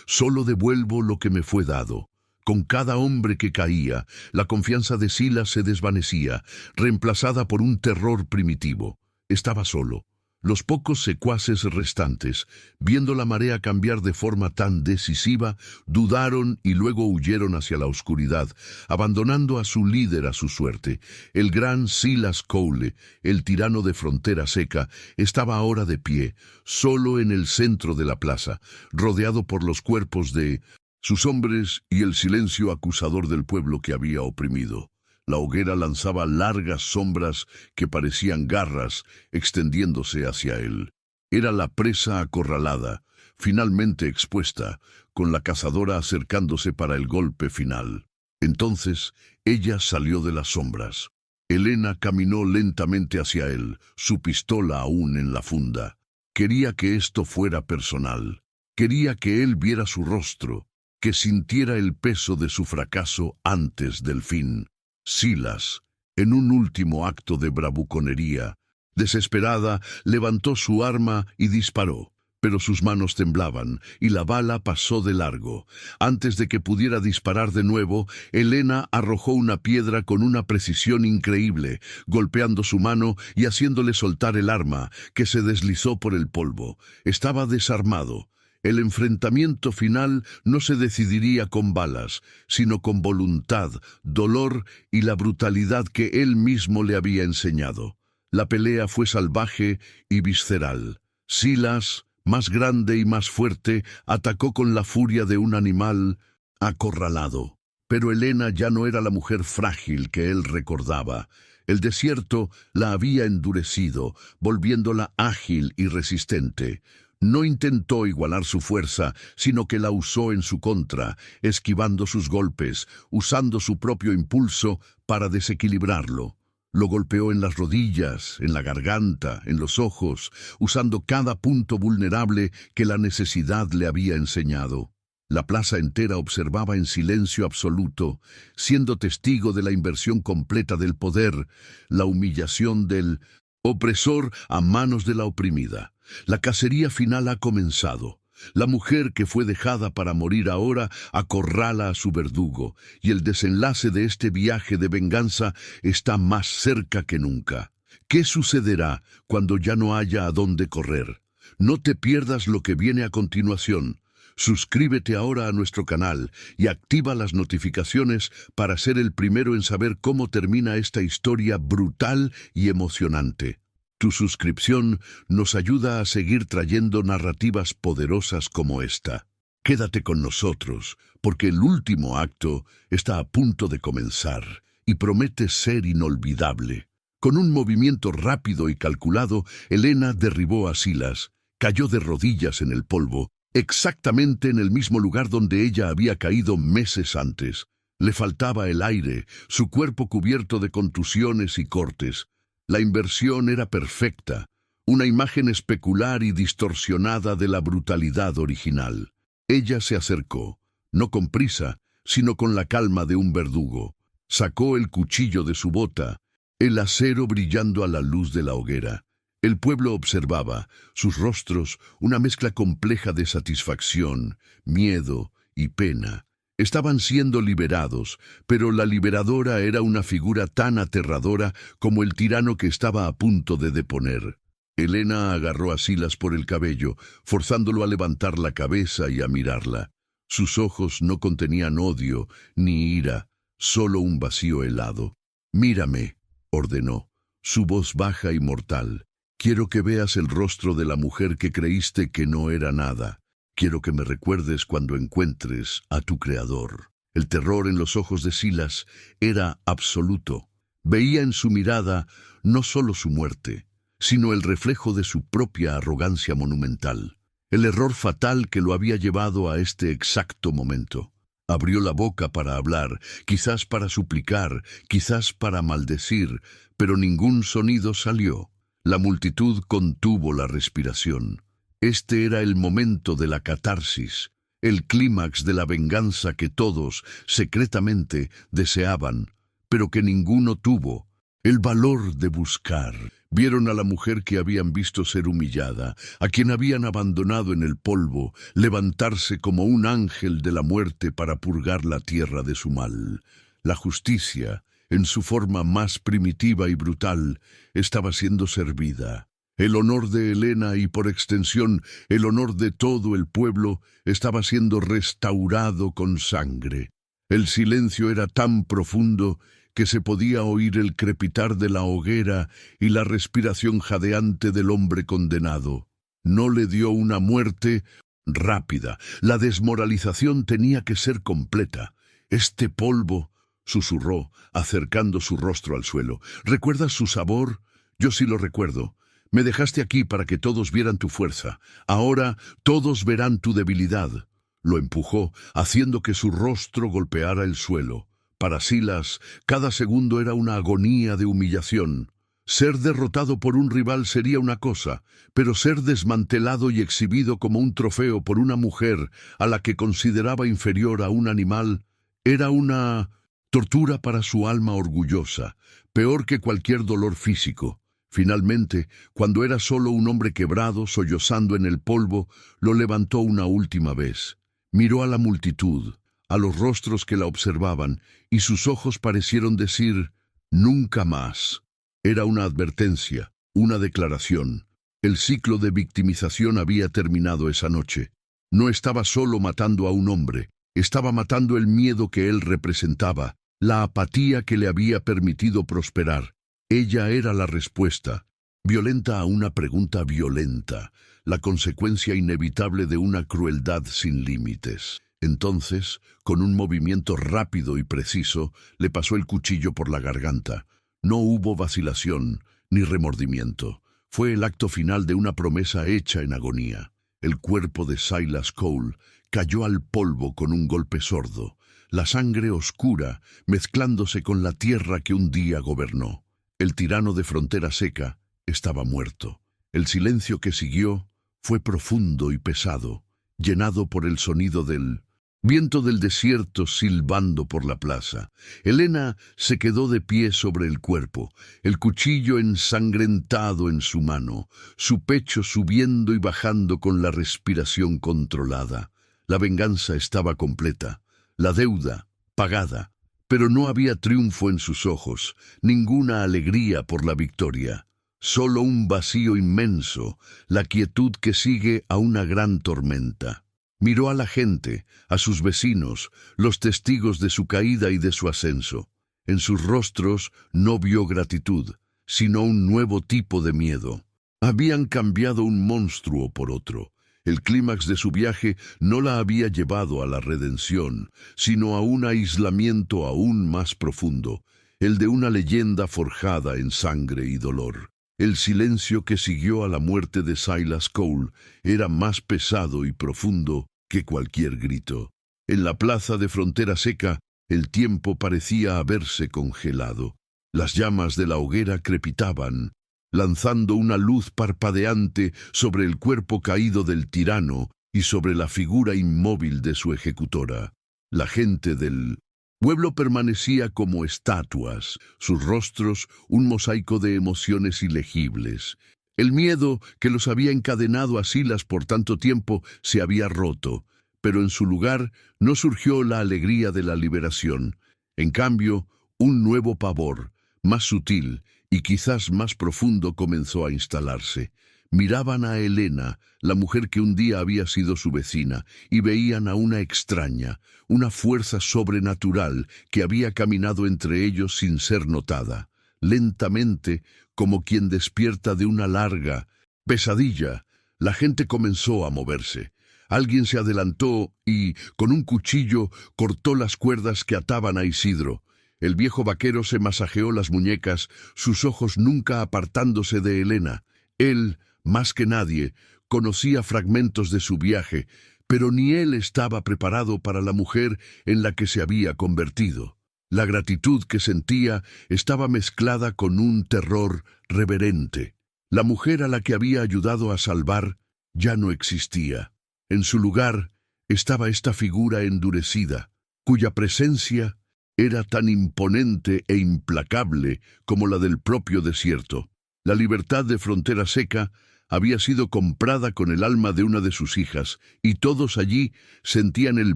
solo devuelvo lo que me fue dado». Con cada hombre que caía, la confianza de Silas se desvanecía, reemplazada por un terror primitivo. Estaba solo. Los pocos secuaces restantes, viendo la marea cambiar de forma tan decisiva, dudaron y luego huyeron hacia la oscuridad, abandonando a su líder a su suerte. El gran Silas Cole, el tirano de Frontera Seca, estaba ahora de pie, solo en el centro de la plaza, rodeado por los cuerpos de sus hombres y el silencio acusador del pueblo que había oprimido. La hoguera lanzaba largas sombras que parecían garras extendiéndose hacia él. Era la presa acorralada, finalmente expuesta, con la cazadora acercándose para el golpe final. Entonces ella salió de las sombras. Helena caminó lentamente hacia él, su pistola aún en la funda. Quería que esto fuera personal. Quería que él viera su rostro, que sintiera el peso de su fracaso antes del fin. Silas, en un último acto de bravuconería, desesperada, levantó su arma y disparó, pero sus manos temblaban y la bala pasó de largo. Antes de que pudiera disparar de nuevo, Helena arrojó una piedra con una precisión increíble, golpeando su mano y haciéndole soltar el arma, que se deslizó por el polvo. Estaba desarmado. El enfrentamiento final no se decidiría con balas, sino con voluntad, dolor y la brutalidad que él mismo le había enseñado. La pelea fue salvaje y visceral. Silas, más grande y más fuerte, atacó con la furia de un animal acorralado. Pero Helena ya no era la mujer frágil que él recordaba. El desierto la había endurecido, volviéndola ágil y resistente. No intentó igualar su fuerza, sino que la usó en su contra, esquivando sus golpes, usando su propio impulso para desequilibrarlo. Lo golpeó en las rodillas, en la garganta, en los ojos, usando cada punto vulnerable que la necesidad le había enseñado. La plaza entera observaba en silencio absoluto, siendo testigo de la inversión completa del poder, la humillación del opresor a manos de la oprimida. La cacería final ha comenzado. La mujer que fue dejada para morir ahora acorrala a su verdugo, y el desenlace de este viaje de venganza está más cerca que nunca. ¿Qué sucederá cuando ya no haya a dónde correr? No te pierdas lo que viene a continuación. Suscríbete ahora a nuestro canal y activa las notificaciones para ser el primero en saber cómo termina esta historia brutal y emocionante. Tu suscripción nos ayuda a seguir trayendo narrativas poderosas como esta. Quédate con nosotros, porque el último acto está a punto de comenzar y promete ser inolvidable. Con un movimiento rápido y calculado, Helena derribó a Silas, cayó de rodillas en el polvo, exactamente en el mismo lugar donde ella había caído meses antes. Le faltaba el aire, su cuerpo cubierto de contusiones y cortes. La inversión era perfecta, una imagen especular y distorsionada de la brutalidad original. Ella se acercó, no con prisa, sino con la calma de un verdugo. Sacó el cuchillo de su bota, el acero brillando a la luz de la hoguera. El pueblo observaba, sus rostros, una mezcla compleja de satisfacción, miedo y pena. Estaban siendo liberados, pero la liberadora era una figura tan aterradora como el tirano que estaba a punto de deponer. Helena agarró a Silas por el cabello, forzándolo a levantar la cabeza y a mirarla. Sus ojos no contenían odio ni ira, solo un vacío helado. «Mírame», ordenó, su voz baja y mortal. «Quiero que veas el rostro de la mujer que creíste que no era nada. Quiero que me recuerdes cuando encuentres a tu creador». El terror en los ojos de Silas era absoluto. Veía en su mirada no solo su muerte, sino el reflejo de su propia arrogancia monumental, el error fatal que lo había llevado a este exacto momento. Abrió la boca para hablar, quizás para suplicar, quizás para maldecir, pero ningún sonido salió. La multitud contuvo la respiración. Este era el momento de la catarsis, el clímax de la venganza que todos, secretamente, deseaban, pero que ninguno tuvo el valor de buscar. Vieron a la mujer que habían visto ser humillada, a quien habían abandonado en el polvo, levantarse como un ángel de la muerte para purgar la tierra de su mal. La justicia, en su forma más primitiva y brutal, estaba siendo servida. El honor de Helena y, por extensión, el honor de todo el pueblo estaba siendo restaurado con sangre. El silencio era tan profundo que se podía oír el crepitar de la hoguera y la respiración jadeante del hombre condenado. No le dio una muerte rápida. La desmoralización tenía que ser completa. Este polvo, susurró, acercando su rostro al suelo. ¿Recuerdas su sabor? Yo sí lo recuerdo. Me dejaste aquí para que todos vieran tu fuerza. Ahora todos verán tu debilidad. Lo empujó, haciendo que su rostro golpeara el suelo. Para Silas, cada segundo era una agonía de humillación. Ser derrotado por un rival sería una cosa, pero ser desmantelado y exhibido como un trofeo por una mujer a la que consideraba inferior a un animal era una tortura para su alma orgullosa, peor que cualquier dolor físico. Finalmente, cuando era solo un hombre quebrado, sollozando en el polvo, lo levantó una última vez. Miró a la multitud, a los rostros que la observaban, y sus ojos parecieron decir, «Nunca más». Era una advertencia, una declaración. El ciclo de victimización había terminado esa noche. No estaba solo matando a un hombre, estaba matando el miedo que él representaba, la apatía que le había permitido prosperar. Ella era la respuesta, violenta a una pregunta violenta, la consecuencia inevitable de una crueldad sin límites. Entonces, con un movimiento rápido y preciso, le pasó el cuchillo por la garganta. No hubo vacilación ni remordimiento. Fue el acto final de una promesa hecha en agonía. El cuerpo de Silas Cole cayó al polvo con un golpe sordo, la sangre oscura mezclándose con la tierra que un día gobernó. El tirano de Frontera Seca estaba muerto. El silencio que siguió fue profundo y pesado, llenado por el sonido del viento del desierto silbando por la plaza. Helena se quedó de pie sobre el cuerpo, el cuchillo ensangrentado en su mano, su pecho subiendo y bajando con la respiración controlada. La venganza estaba completa, la deuda pagada, pero no había triunfo en sus ojos, ninguna alegría por la victoria. Solo un vacío inmenso, la quietud que sigue a una gran tormenta. Miró a la gente, a sus vecinos, los testigos de su caída y de su ascenso. En sus rostros no vio gratitud, sino un nuevo tipo de miedo. Habían cambiado un monstruo por otro. El clímax de su viaje no la había llevado a la redención, sino a un aislamiento aún más profundo, el de una leyenda forjada en sangre y dolor. El silencio que siguió a la muerte de Silas Cole era más pesado y profundo que cualquier grito. En la plaza de Frontera Seca, el tiempo parecía haberse congelado. Las llamas de la hoguera crepitaban, lanzando una luz parpadeante sobre el cuerpo caído del tirano y sobre la figura inmóvil de su ejecutora. La gente del pueblo permanecía como estatuas, sus rostros un mosaico de emociones ilegibles. El miedo que los había encadenado a Silas por tanto tiempo se había roto, pero en su lugar no surgió la alegría de la liberación. En cambio, un nuevo pavor, más sutil y quizás más profundo, comenzó a instalarse. Miraban a Helena, la mujer que un día había sido su vecina, y veían a una extraña, una fuerza sobrenatural que había caminado entre ellos sin ser notada, lentamente, como quien despierta de una larga pesadilla. La gente comenzó a moverse. Alguien se adelantó y, con un cuchillo, cortó las cuerdas que ataban a Isidro. El viejo vaquero se masajeó las muñecas, sus ojos nunca apartándose de Helena. Él, más que nadie, conocía fragmentos de su viaje, pero ni él estaba preparado para la mujer en la que se había convertido. La gratitud que sentía estaba mezclada con un terror reverente. La mujer a la que había ayudado a salvar ya no existía. En su lugar estaba esta figura endurecida, cuya presencia era tan imponente e implacable como la del propio desierto. La libertad de Frontera Seca había sido comprada con el alma de una de sus hijas, y todos allí sentían el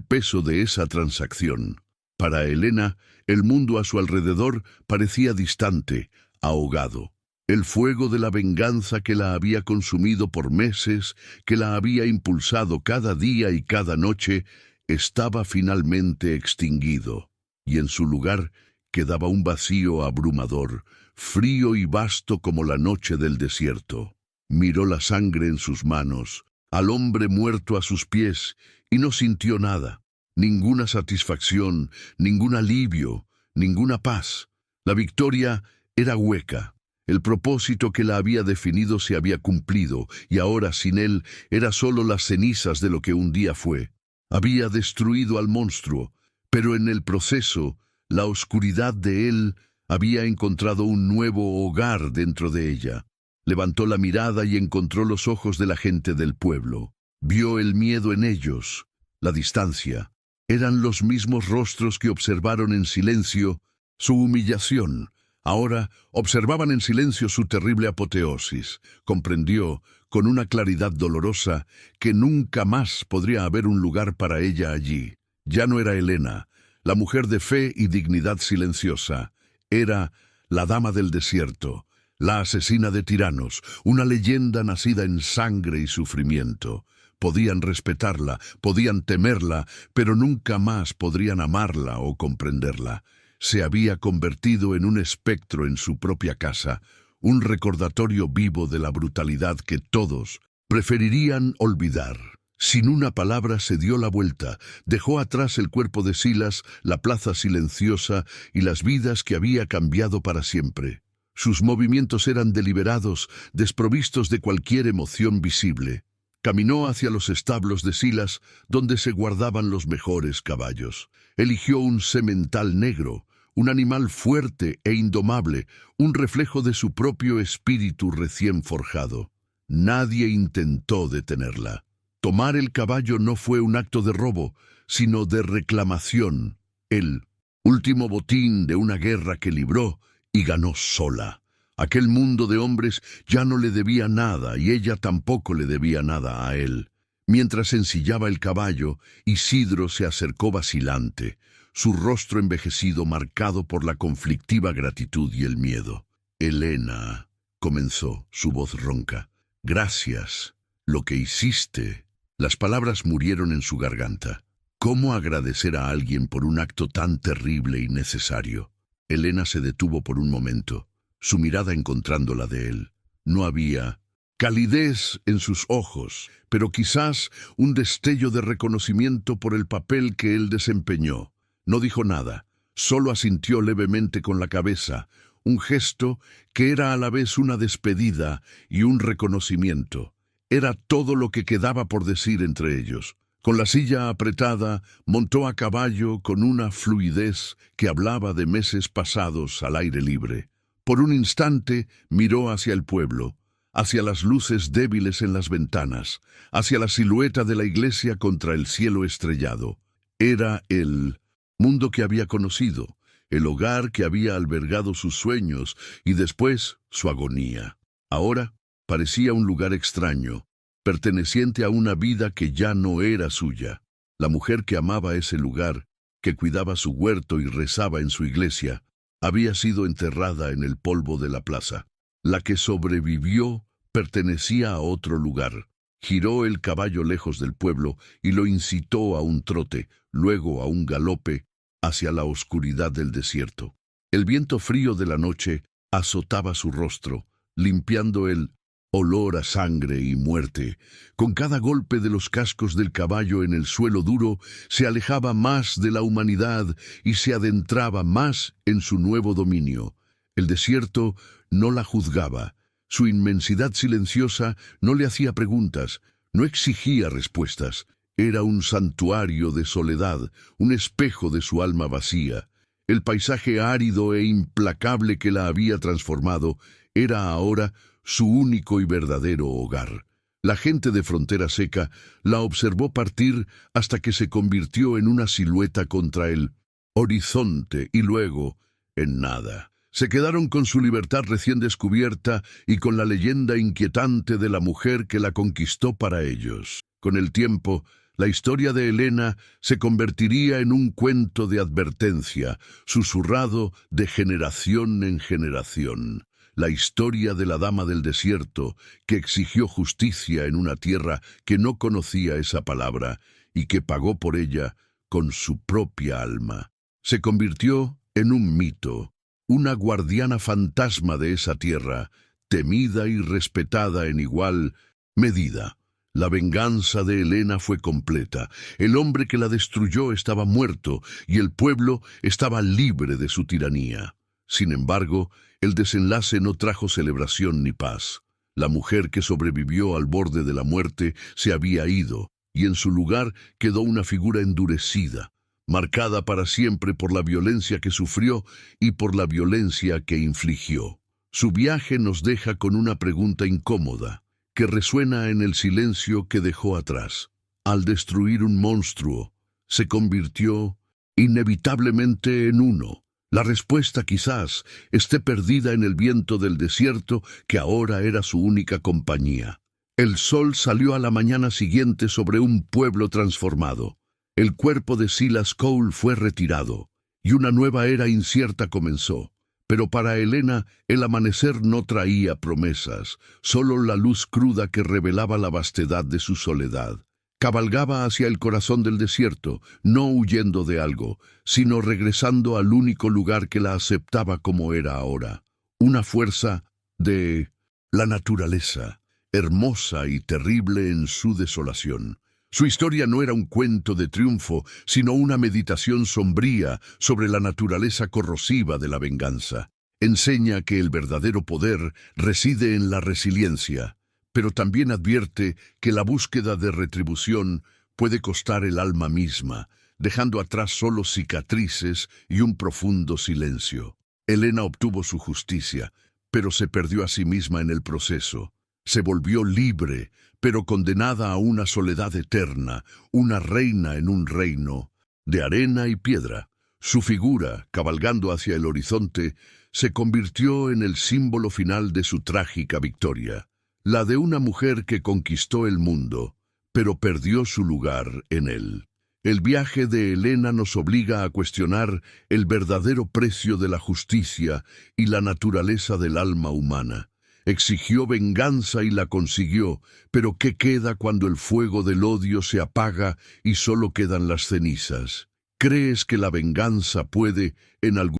peso de esa transacción. Para Helena, el mundo a su alrededor parecía distante, ahogado. El fuego de la venganza que la había consumido por meses, que la había impulsado cada día y cada noche, estaba finalmente extinguido, y en su lugar quedaba un vacío abrumador, frío y vasto como la noche del desierto. Miró la sangre en sus manos, al hombre muerto a sus pies, y no sintió nada, ninguna satisfacción, ningún alivio, ninguna paz. La victoria era hueca. El propósito que la había definido se había cumplido, y ahora sin él era solo las cenizas de lo que un día fue. Había destruido al monstruo, pero en el proceso, la oscuridad de él había encontrado un nuevo hogar dentro de ella. Levantó la mirada y encontró los ojos de la gente del pueblo. Vio el miedo en ellos, la distancia. Eran los mismos rostros que observaron en silencio su humillación. Ahora observaban en silencio su terrible apoteosis. Comprendió, con una claridad dolorosa, que nunca más podría haber un lugar para ella allí. Ya no era Helena, la mujer de fe y dignidad silenciosa. Era la dama del desierto, la asesina de tiranos, una leyenda nacida en sangre y sufrimiento. Podían respetarla, podían temerla, pero nunca más podrían amarla o comprenderla. Se había convertido en un espectro en su propia casa, un recordatorio vivo de la brutalidad que todos preferirían olvidar. Sin una palabra se dio la vuelta, dejó atrás el cuerpo de Silas, la plaza silenciosa y las vidas que había cambiado para siempre. Sus movimientos eran deliberados, desprovistos de cualquier emoción visible. Caminó hacia los establos de Silas, donde se guardaban los mejores caballos. Eligió un semental negro, un animal fuerte e indomable, un reflejo de su propio espíritu recién forjado. Nadie intentó detenerla. Tomar el caballo no fue un acto de robo, sino de reclamación. El último botín de una guerra que libró y ganó sola. Aquel mundo de hombres ya no le debía nada y ella tampoco le debía nada a él. Mientras ensillaba el caballo, Isidro se acercó vacilante, su rostro envejecido marcado por la conflictiva gratitud y el miedo. «Helena», comenzó, su voz ronca, «gracias. Lo que hiciste». Las palabras murieron en su garganta. ¿Cómo agradecer a alguien por un acto tan terrible y necesario? Helena se detuvo por un momento, su mirada encontrando la de él. No había calidez en sus ojos, pero quizás un destello de reconocimiento por el papel que él desempeñó. No dijo nada, solo asintió levemente con la cabeza, un gesto que era a la vez una despedida y un reconocimiento. Era todo lo que quedaba por decir entre ellos. Con la silla apretada, montó a caballo con una fluidez que hablaba de meses pasados al aire libre. Por un instante miró hacia el pueblo, hacia las luces débiles en las ventanas, hacia la silueta de la iglesia contra el cielo estrellado. Era el mundo que había conocido, el hogar que había albergado sus sueños y después su agonía. Ahora parecía un lugar extraño, perteneciente a una vida que ya no era suya. La mujer que amaba ese lugar, que cuidaba su huerto y rezaba en su iglesia, había sido enterrada en el polvo de la plaza. La que sobrevivió pertenecía a otro lugar. Giró el caballo lejos del pueblo y lo incitó a un trote, luego a un galope, hacia la oscuridad del desierto. El viento frío de la noche azotaba su rostro, limpiando el olor a sangre y muerte. Con cada golpe de los cascos del caballo en el suelo duro, se alejaba más de la humanidad y se adentraba más en su nuevo dominio. El desierto no la juzgaba. Su inmensidad silenciosa no le hacía preguntas, no exigía respuestas. Era un santuario de soledad, un espejo de su alma vacía. El paisaje árido e implacable que la había transformado era ahora su único y verdadero hogar. La gente de Frontera Seca la observó partir hasta que se convirtió en una silueta contra el horizonte y luego en nada. Se quedaron con su libertad recién descubierta y con la leyenda inquietante de la mujer que la conquistó para ellos. Con el tiempo, la historia de Helena se convertiría en un cuento de advertencia, susurrado de generación en generación. La historia de la dama del desierto, que exigió justicia en una tierra que no conocía esa palabra y que pagó por ella con su propia alma. Se convirtió en un mito, una guardiana fantasma de esa tierra, temida y respetada en igual medida. La venganza de Helena fue completa. El hombre que la destruyó estaba muerto y el pueblo estaba libre de su tiranía. Sin embargo, el desenlace no trajo celebración ni paz. La mujer que sobrevivió al borde de la muerte se había ido, y en su lugar quedó una figura endurecida, marcada para siempre por la violencia que sufrió y por la violencia que infligió. Su viaje nos deja con una pregunta incómoda, que resuena en el silencio que dejó atrás. Al destruir un monstruo, se convirtió inevitablemente en uno. La respuesta quizás esté perdida en el viento del desierto que ahora era su única compañía. El sol salió a la mañana siguiente sobre un pueblo transformado. El cuerpo de Silas Cole fue retirado y una nueva era incierta comenzó. Pero para Helena el amanecer no traía promesas, solo la luz cruda que revelaba la vastedad de su soledad. Cabalgaba hacia el corazón del desierto, no huyendo de algo, sino regresando al único lugar que la aceptaba como era ahora. Una fuerza de la naturaleza, hermosa y terrible en su desolación. Su historia no era un cuento de triunfo, sino una meditación sombría sobre la naturaleza corrosiva de la venganza. Enseña que el verdadero poder reside en la resiliencia, pero también advierte que la búsqueda de retribución puede costar el alma misma, dejando atrás solo cicatrices y un profundo silencio. Helena obtuvo su justicia, pero se perdió a sí misma en el proceso. Se volvió libre, pero condenada a una soledad eterna, una reina en un reino de arena y piedra. Su figura, cabalgando hacia el horizonte, se convirtió en el símbolo final de su trágica victoria, la de una mujer que conquistó el mundo, pero perdió su lugar en él. El viaje de Helena nos obliga a cuestionar el verdadero precio de la justicia y la naturaleza del alma humana. Exigió venganza y la consiguió, pero ¿qué queda cuando el fuego del odio se apaga y solo quedan las cenizas? ¿Crees que la venganza puede, en algún